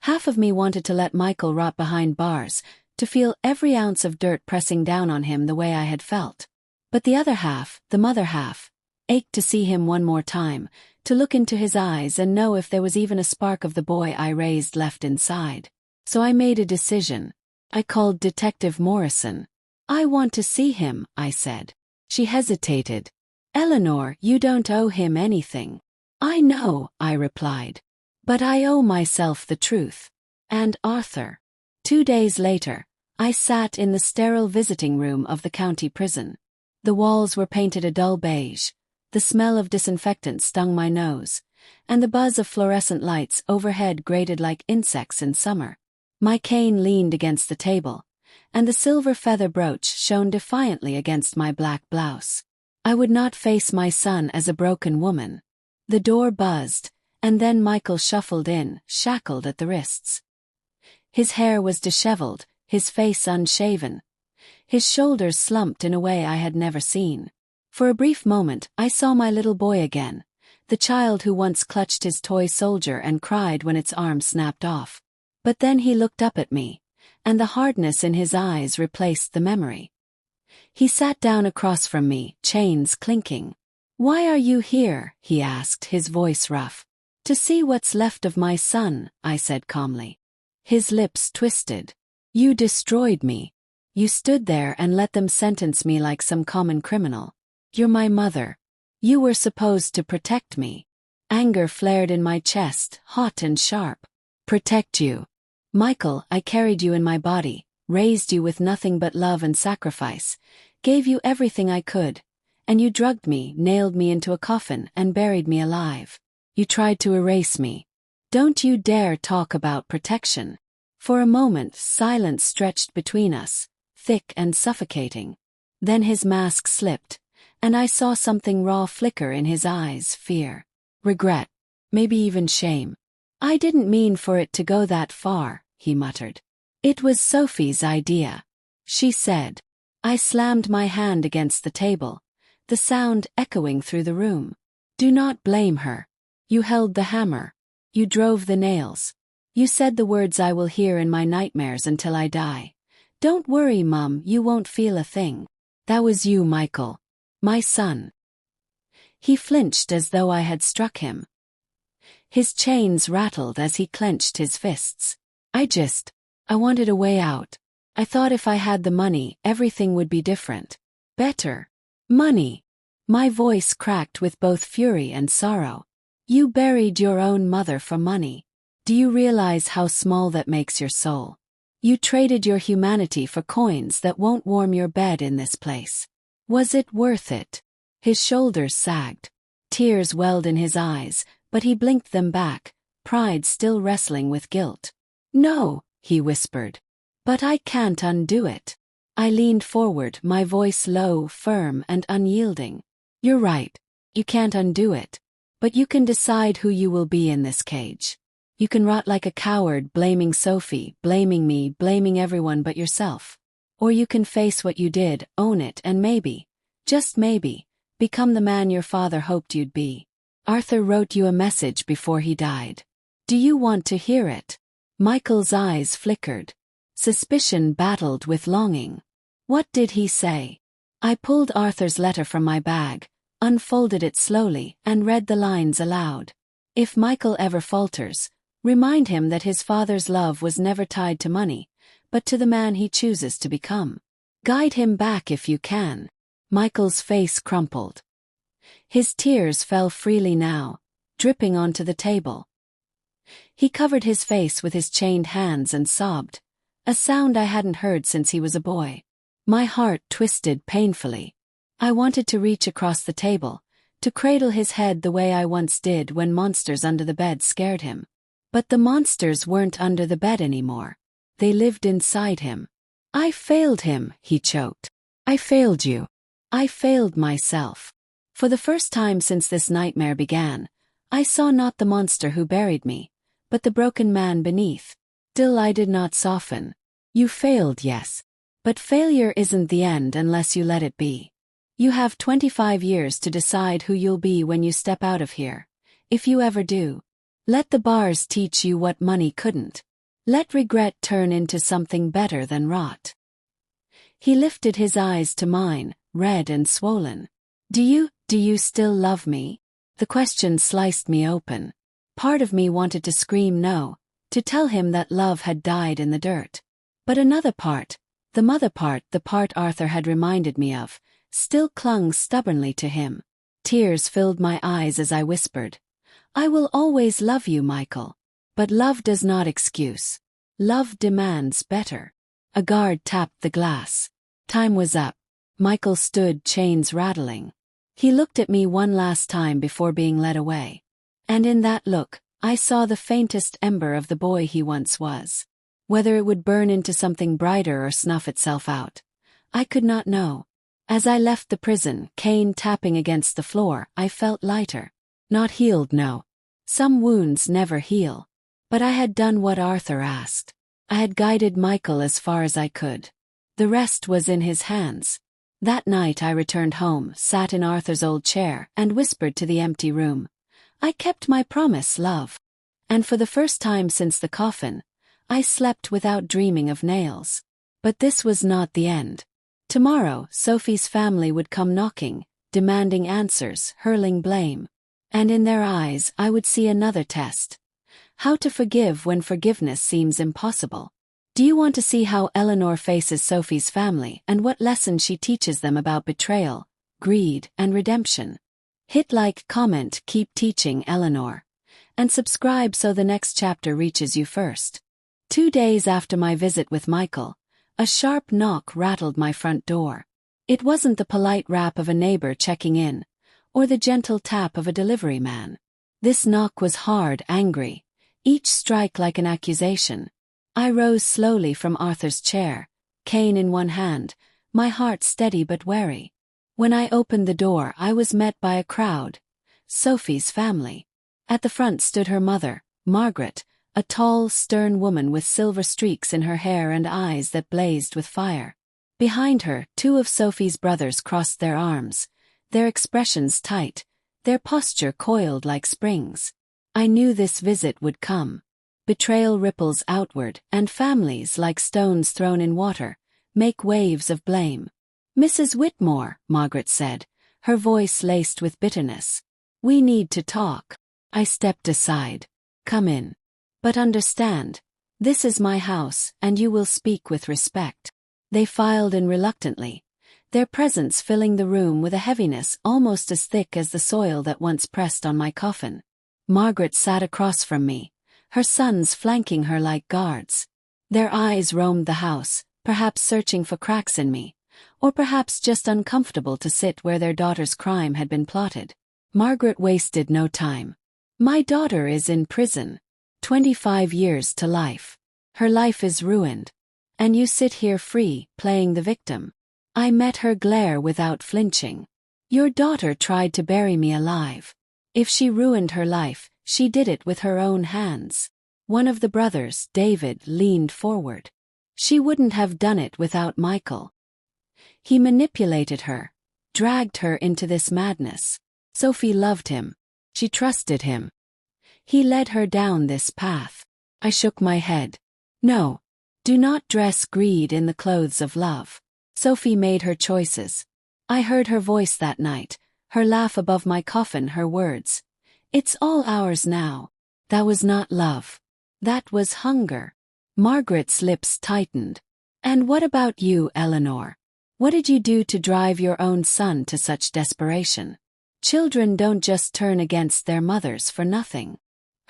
Half of me wanted to let Michael rot behind bars, to feel every ounce of dirt pressing down on him the way I had felt. But the other half, the mother half, ached to see him one more time, to look into his eyes and know if there was even a spark of the boy I raised left inside. So I made a decision. I called Detective Morrison. "I want to see him," I said. She hesitated. "Eleanor, you don't owe him anything." "I know," I replied. "But I owe myself the truth. And Arthur." 2 days later, I sat in the sterile visiting room of the county prison. The walls were painted a dull beige, the smell of disinfectant stung my nose, and the buzz of fluorescent lights overhead grated like insects in summer. My cane leaned against the table, and the silver feather brooch shone defiantly against my black blouse. I would not face my son as a broken woman. The door buzzed, and then Michael shuffled in, shackled at the wrists. His hair was disheveled, his face unshaven. His shoulders slumped in a way I had never seen. For a brief moment, I saw my little boy again, the child who once clutched his toy soldier and cried when its arm snapped off. But then he looked up at me, and the hardness in his eyes replaced the memory. He sat down across from me, chains clinking. "Why are you here?" he asked, his voice rough. "To see what's left of my son," I said calmly. His lips twisted. "You destroyed me. You stood there and let them sentence me like some common criminal. You're my mother. You were supposed to protect me." Anger flared in my chest, hot and sharp. "Protect you? Michael, I carried you in my body, raised you with nothing but love and sacrifice, gave you everything I could, And you drugged me, nailed me into a coffin, and buried me alive. You tried to erase me. Don't you dare talk about protection. For a moment, silence stretched between us, thick and suffocating. Then his mask slipped, and I saw something raw flicker in his eyes: fear, regret, maybe even shame. I didn't mean for it to go that far, he muttered. It was Sophie's idea, she said. I slammed my hand against the table, the sound echoing through the room. Do not blame her. You held the hammer. You drove the nails. You said the words I will hear in my nightmares until I die. Don't worry, Mum, you won't feel a thing. That was you, Michael. My son. He flinched as though I had struck him. His chains rattled as he clenched his fists. I wanted a way out. I thought if I had the money, everything would be different. Better. Money. My voice cracked with both fury and sorrow. You buried your own mother for money. Do you realize how small that makes your soul? You traded your humanity for coins that won't warm your bed in this place. Was it worth it? His shoulders sagged. Tears welled in his eyes, but he blinked them back, pride still wrestling with guilt. No, he whispered. But I can't undo it. I leaned forward, my voice low, firm, and unyielding. You're right. You can't undo it. But you can decide who you will be in this cage. You can rot like a coward, blaming Sophie, blaming me, blaming everyone but yourself. Or you can face what you did, own it, and maybe, just maybe, become the man your father hoped you'd be. Arthur wrote you a message before he died. Do you want to hear it? Michael's eyes flickered. Suspicion battled with longing. What did he say? I pulled Arthur's letter from my bag, unfolded it slowly, and read the lines aloud. If Michael ever falters, remind him that his father's love was never tied to money, but to the man he chooses to become. Guide him back if you can. Michael's face crumpled. His tears fell freely now, dripping onto the table. He covered his face with his chained hands and sobbed, a sound I hadn't heard since he was a boy. My heart twisted painfully. I wanted to reach across the table, to cradle his head the way I once did when monsters under the bed scared him. But the monsters weren't under the bed anymore. They lived inside him. I failed him, he choked. I failed you. I failed myself. For the first time since this nightmare began, I saw not the monster who buried me, but the broken man beneath. Still I did not soften. You failed, yes. But failure isn't the end unless you let it be. You have 25 years to decide who you'll be when you step out of here. If you ever do. Let the bars teach you what money couldn't. Let regret turn into something better than rot. He lifted his eyes to mine, red and swollen. Do you still love me? The question sliced me open. Part of me wanted to scream no, to tell him that love had died in the dirt. But another part, the mother part, the part Arthur had reminded me of, still clung stubbornly to him. Tears filled my eyes as I whispered, I will always love you, Michael. But love does not excuse. Love demands better. A guard tapped the glass. Time was up. Michael stood, chains rattling. He looked at me one last time before being led away. And in that look, I saw the faintest ember of the boy he once was. Whether it would burn into something brighter or snuff itself out, I could not know. As I left the prison, cane tapping against the floor, I felt lighter. Not healed, no. Some wounds never heal. But I had done what Arthur asked. I had guided Michael as far as I could. The rest was in his hands. That night I returned home, sat in Arthur's old chair, and whispered to the empty room. I kept my promise, love. And for the first time since the coffin, I slept without dreaming of nails. But this was not the end. Tomorrow, Sophie's family would come knocking, demanding answers, hurling blame. And in their eyes I would see another test. How to forgive when forgiveness seems impossible. Do you want to see how Eleanor faces Sophie's family and what lessons she teaches them about betrayal, greed, and redemption? Hit like, comment, keep teaching Eleanor. And subscribe so the next chapter reaches you first. 2 days after my visit with Michael, a sharp knock rattled my front door. It wasn't the polite rap of a neighbor checking in, or the gentle tap of a delivery man. This knock was hard, angry, each strike like an accusation. I rose slowly from Arthur's chair, cane in one hand, my heart steady but wary. When I opened the door, I was met by a crowd. Sophie's family. At the front stood her mother, Margaret, a tall, stern woman with silver streaks in her hair and eyes that blazed with fire. Behind her, two of Sophie's brothers crossed their arms, their expressions tight, their posture coiled like springs. I knew this visit would come. Betrayal ripples outward, and families, like stones thrown in water, make waves of blame. "Mrs. Whitmore," Margaret said, her voice laced with bitterness. "We need to talk." I stepped aside. "Come in. But understand, this is my house, and you will speak with respect." They filed in reluctantly, their presence filling the room with a heaviness almost as thick as the soil that once pressed on my coffin. Margaret sat across from me, her sons flanking her like guards. Their eyes roamed the house, perhaps searching for cracks in me, or perhaps just uncomfortable to sit where their daughter's crime had been plotted. Margaret wasted no time. "My daughter is in prison. 25 years to life. Her life is ruined. And you sit here free, playing the victim." I met her glare without flinching. "Your daughter tried to bury me alive. If she ruined her life, she did it with her own hands." One of the brothers, David, leaned forward. "She wouldn't have done it without Michael. He manipulated her, dragged her into this madness. Sophie loved him. She trusted him. He led her down this path." I shook my head. "No. Do not dress greed in the clothes of love. Sophie made her choices. I heard her voice that night, her laugh above my coffin, her words. It's all ours now. That was not love. That was hunger. Margaret's lips tightened. And what about you, Eleanor? What did you do to drive your own son to such desperation? Children don't just turn against their mothers for nothing.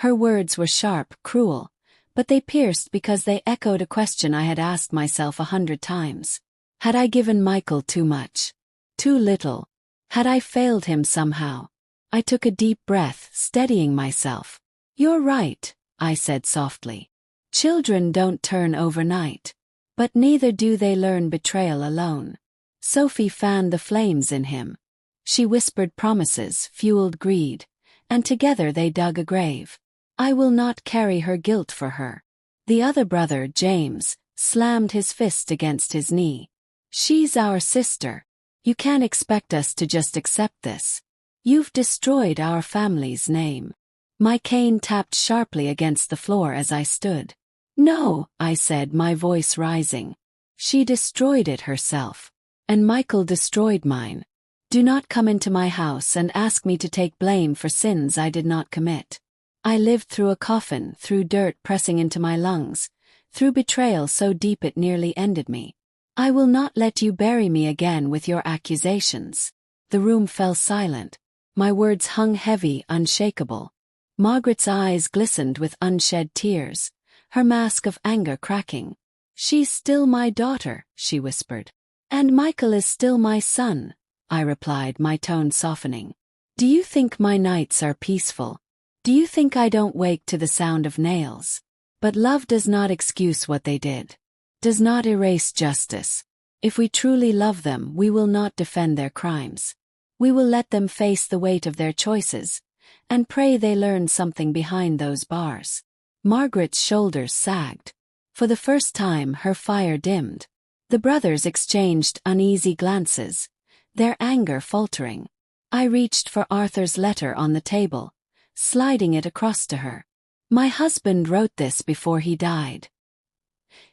Her words were sharp, cruel, but they pierced because they echoed a question I had asked myself 100 times. Had I given Michael too much? Too little? Had I failed him somehow? I took a deep breath, steadying myself. You're right, I said softly. Children don't turn overnight. But neither do they learn betrayal alone. Sophie fanned the flames in him. She whispered promises, fueled greed, and together they dug a grave. I will not carry her guilt for her. The other brother, James, slammed his fist against his knee. She's our sister. You can't expect us to just accept this. You've destroyed our family's name. My cane tapped sharply against the floor as I stood. No, I said, my voice rising. She destroyed it herself. And Michael destroyed mine. Do not come into my house and ask me to take blame for sins I did not commit. I lived through a coffin, through dirt pressing into my lungs, through betrayal so deep it nearly ended me. I will not let you bury me again with your accusations. The room fell silent. My words hung heavy, unshakable. Margaret's eyes glistened with unshed tears, her mask of anger cracking. She's still my daughter, she whispered. And Michael is still my son, I replied, my tone softening. Do you think my nights are peaceful? Do you think I don't wake to the sound of nails? But love does not excuse what they did. Does not erase justice. If we truly love them, we will not defend their crimes. We will let them face the weight of their choices, and pray they learn something behind those bars. Margaret's shoulders sagged. For the first time, her fire dimmed. The brothers exchanged uneasy glances, their anger faltering. I reached for Arthur's letter on the table, sliding it across to her. My husband wrote this before he died.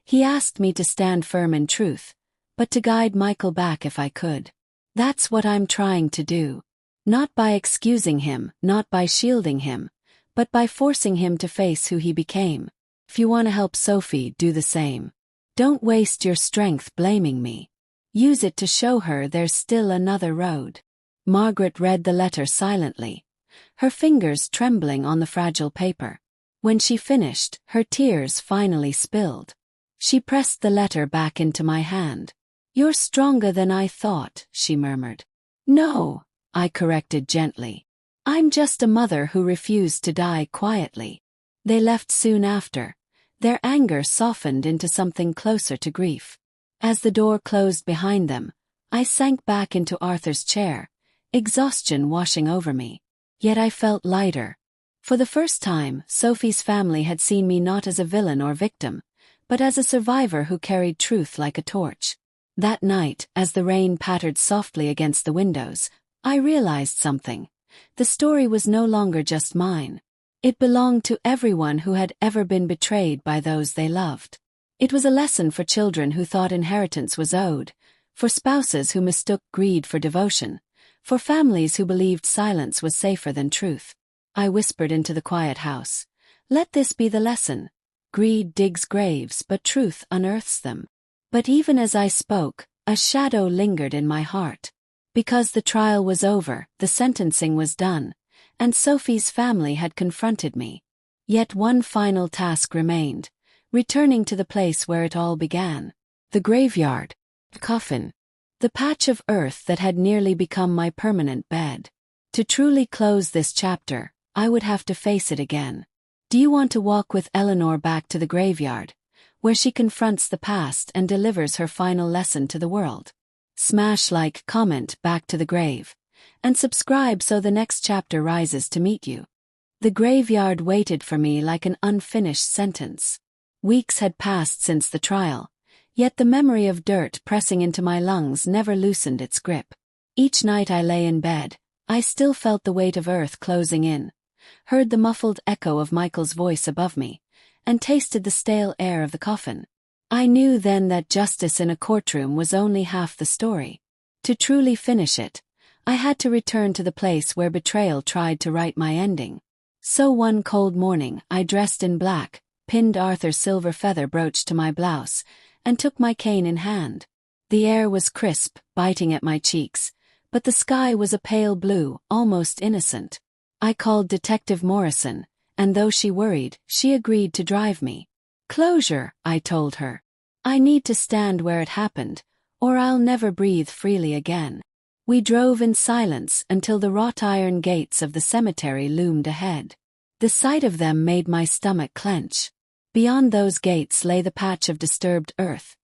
He asked me to stand firm in truth, but to guide Michael back if I could. That's what I'm trying to do. Not by excusing him, not by shielding him, but by forcing him to face who he became. If you want to help Sophie, do the same. Don't waste your strength blaming me. Use it to show her there's still another road. Margaret read the letter silently, her fingers trembling on the fragile paper. When she finished, her tears finally spilled. She pressed the letter back into my hand. You're stronger than I thought, she murmured. No, I corrected gently. I'm just a mother who refused to die quietly. They left soon after. Their anger softened into something closer to grief. As the door closed behind them, I sank back into Arthur's chair, exhaustion washing over me. Yet I felt lighter. For the first time, Sophie's family had seen me not as a villain or victim, but as a survivor who carried truth like a torch. That night, as the rain pattered softly against the windows, I realized something. The story was no longer just mine. It belonged to everyone who had ever been betrayed by those they loved. It was a lesson for children who thought inheritance was owed, for spouses who mistook greed for devotion, for families who believed silence was safer than truth. I whispered into the quiet house. Let this be the lesson. Greed digs graves, but truth unearths them. But even as I spoke, a shadow lingered in my heart. Because the trial was over, the sentencing was done, and Sophie's family had confronted me. Yet one final task remained, returning to the place where it all began. The graveyard. Coffin. The patch of earth that had nearly become my permanent bed. To truly close this chapter, I would have to face it again. Do you want to walk with Eleanor back to the graveyard, where she confronts the past and delivers her final lesson to the world? Smash like, comment back to the grave, and subscribe so the next chapter rises to meet you. The graveyard waited for me like an unfinished sentence. Weeks had passed since the trial, yet the memory of dirt pressing into my lungs never loosened its grip. Each night I lay in bed, I still felt the weight of earth closing in, heard the muffled echo of Michael's voice above me, and tasted the stale air of the coffin. I knew then that justice in a courtroom was only half the story. To truly finish it, I had to return to the place where betrayal tried to write my ending. So one cold morning I dressed in black, pinned Arthur's silver feather brooch to my blouse, and took my cane in hand. The air was crisp, biting at my cheeks, but the sky was a pale blue, almost innocent. I called Detective Morrison, and though she worried, she agreed to drive me. Closure, I told her. I need to stand where it happened, or I'll never breathe freely again. We drove in silence until the wrought iron gates of the cemetery loomed ahead. The sight of them made my stomach clench. Beyond those gates lay the patch of disturbed earth,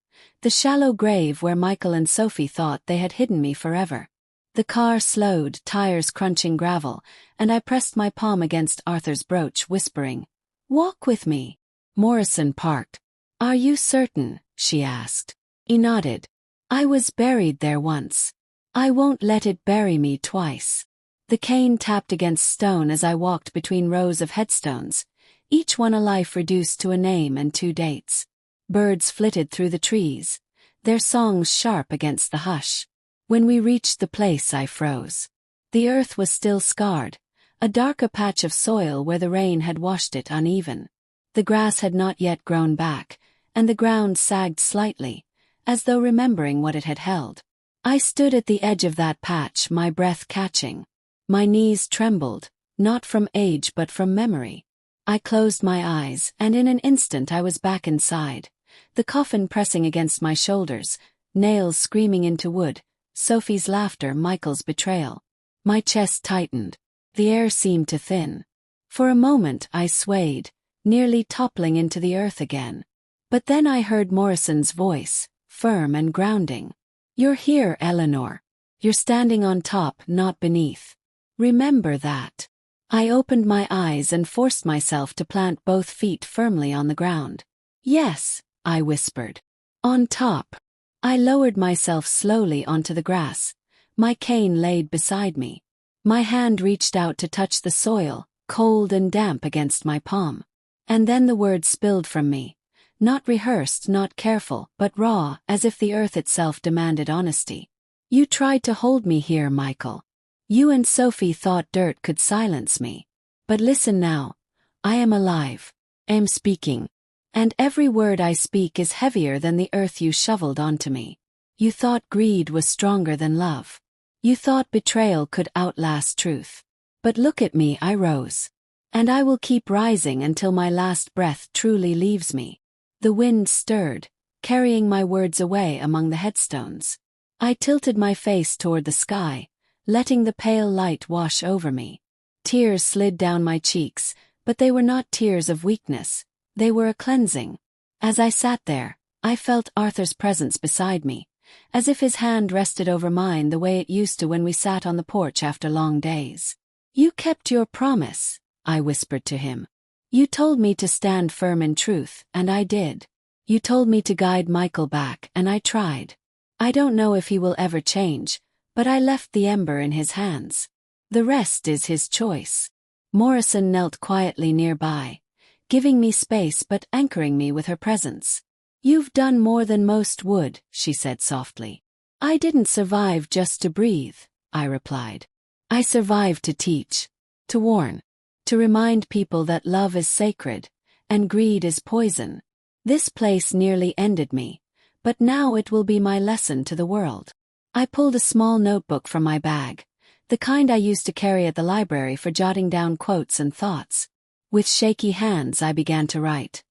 the shallow grave where Michael and Sophie thought they had hidden me forever. The car slowed, tires crunching gravel, and I pressed my palm against Arthur's brooch, whispering, "Walk with me." Morrison parked. "Are you certain?" she asked. He nodded. "I was buried there once. I won't let it bury me twice." The cane tapped against stone as I walked between rows of headstones, each one a life reduced to a name and 2 dates. Birds flitted through the trees, their songs sharp against the hush. When we reached the place, I froze. The earth was still scarred, a darker patch of soil where the rain had washed it uneven. The grass had not yet grown back, and the ground sagged slightly, as though remembering what it had held. I stood at the edge of that patch, my breath catching. My knees trembled, not from age but from memory. I closed my eyes, and in an instant I was back inside, the coffin pressing against my shoulders, nails screaming into wood, Sophie's laughter, Michael's betrayal. My chest tightened. The air seemed to thin. For a moment I swayed, nearly toppling into the earth again. But then I heard Morrison's voice, firm and grounding. "You're here, Eleanor. You're standing on top, not beneath. Remember that." I opened my eyes and forced myself to plant both feet firmly on the ground. "Yes," I whispered. "On top." I lowered myself slowly onto the grass, my cane laid beside me. My hand reached out to touch the soil, cold and damp against my palm. And then the words spilled from me. Not rehearsed, not careful, but raw, as if the earth itself demanded honesty. "You tried to hold me here, Michael. You and Sophie thought dirt could silence me. But listen now. I am alive. Am speaking. And every word I speak is heavier than the earth you shoveled onto me. You thought greed was stronger than love. You thought betrayal could outlast truth. But look at me, I rose. And I will keep rising until my last breath truly leaves me." The wind stirred, carrying my words away among the headstones. I tilted my face toward the sky, letting the pale light wash over me. Tears slid down my cheeks, but they were not tears of weakness. They were a cleansing. As I sat there, I felt Arthur's presence beside me, as if his hand rested over mine the way it used to when we sat on the porch after long days. "You kept your promise," I whispered to him. "You told me to stand firm in truth, and I did. You told me to guide Michael back, and I tried. I don't know if he will ever change, but I left the ember in his hands. The rest is his choice." Morrison knelt quietly nearby, giving me space but anchoring me with her presence. "You've done more than most would," she said softly. "I didn't survive just to breathe," I replied. "I survived to teach, to warn, to remind people that love is sacred, and greed is poison. This place nearly ended me, but now it will be my lesson to the world." I pulled a small notebook from my bag, the kind I used to carry at the library for jotting down quotes and thoughts. With shaky hands I began to write.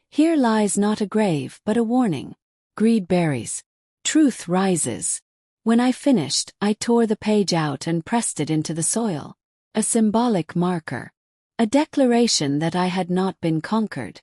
"Here lies not a grave but a warning. Greed buries. Truth rises." When I finished, I tore the page out and pressed it into the soil. A symbolic marker. A declaration that I had not been conquered.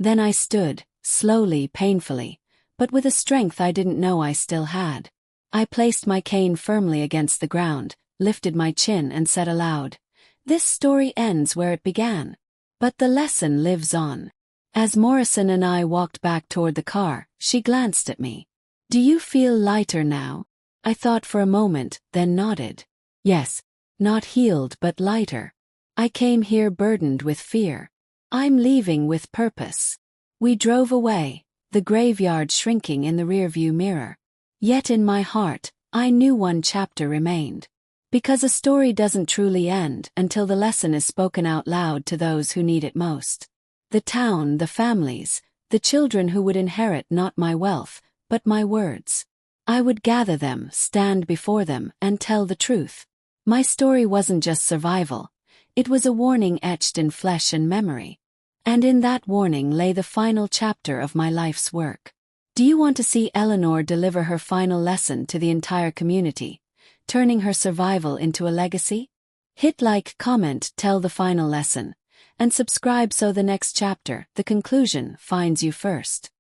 Then I stood, slowly, painfully, but with a strength I didn't know I still had. I placed my cane firmly against the ground, lifted my chin and said aloud, "This story ends where it began. But the lesson lives on." As Morrison and I walked back toward the car, she glanced at me. "Do you feel lighter now?" I thought for a moment, then nodded. "Yes, not healed but lighter. I came here burdened with fear. I'm leaving with purpose." We drove away, the graveyard shrinking in the rearview mirror. Yet in my heart, I knew one chapter remained. Because a story doesn't truly end until the lesson is spoken out loud to those who need it most. The town, the families, the children who would inherit not my wealth, but my words. I would gather them, stand before them, and tell the truth. My story wasn't just survival. It was a warning etched in flesh and memory. And in that warning lay the final chapter of my life's work. Do you want to see Eleanor deliver her final lesson to the entire community, turning her survival into a legacy? Hit like, comment, tell the final lesson, and subscribe so the next chapter, the conclusion, finds you first.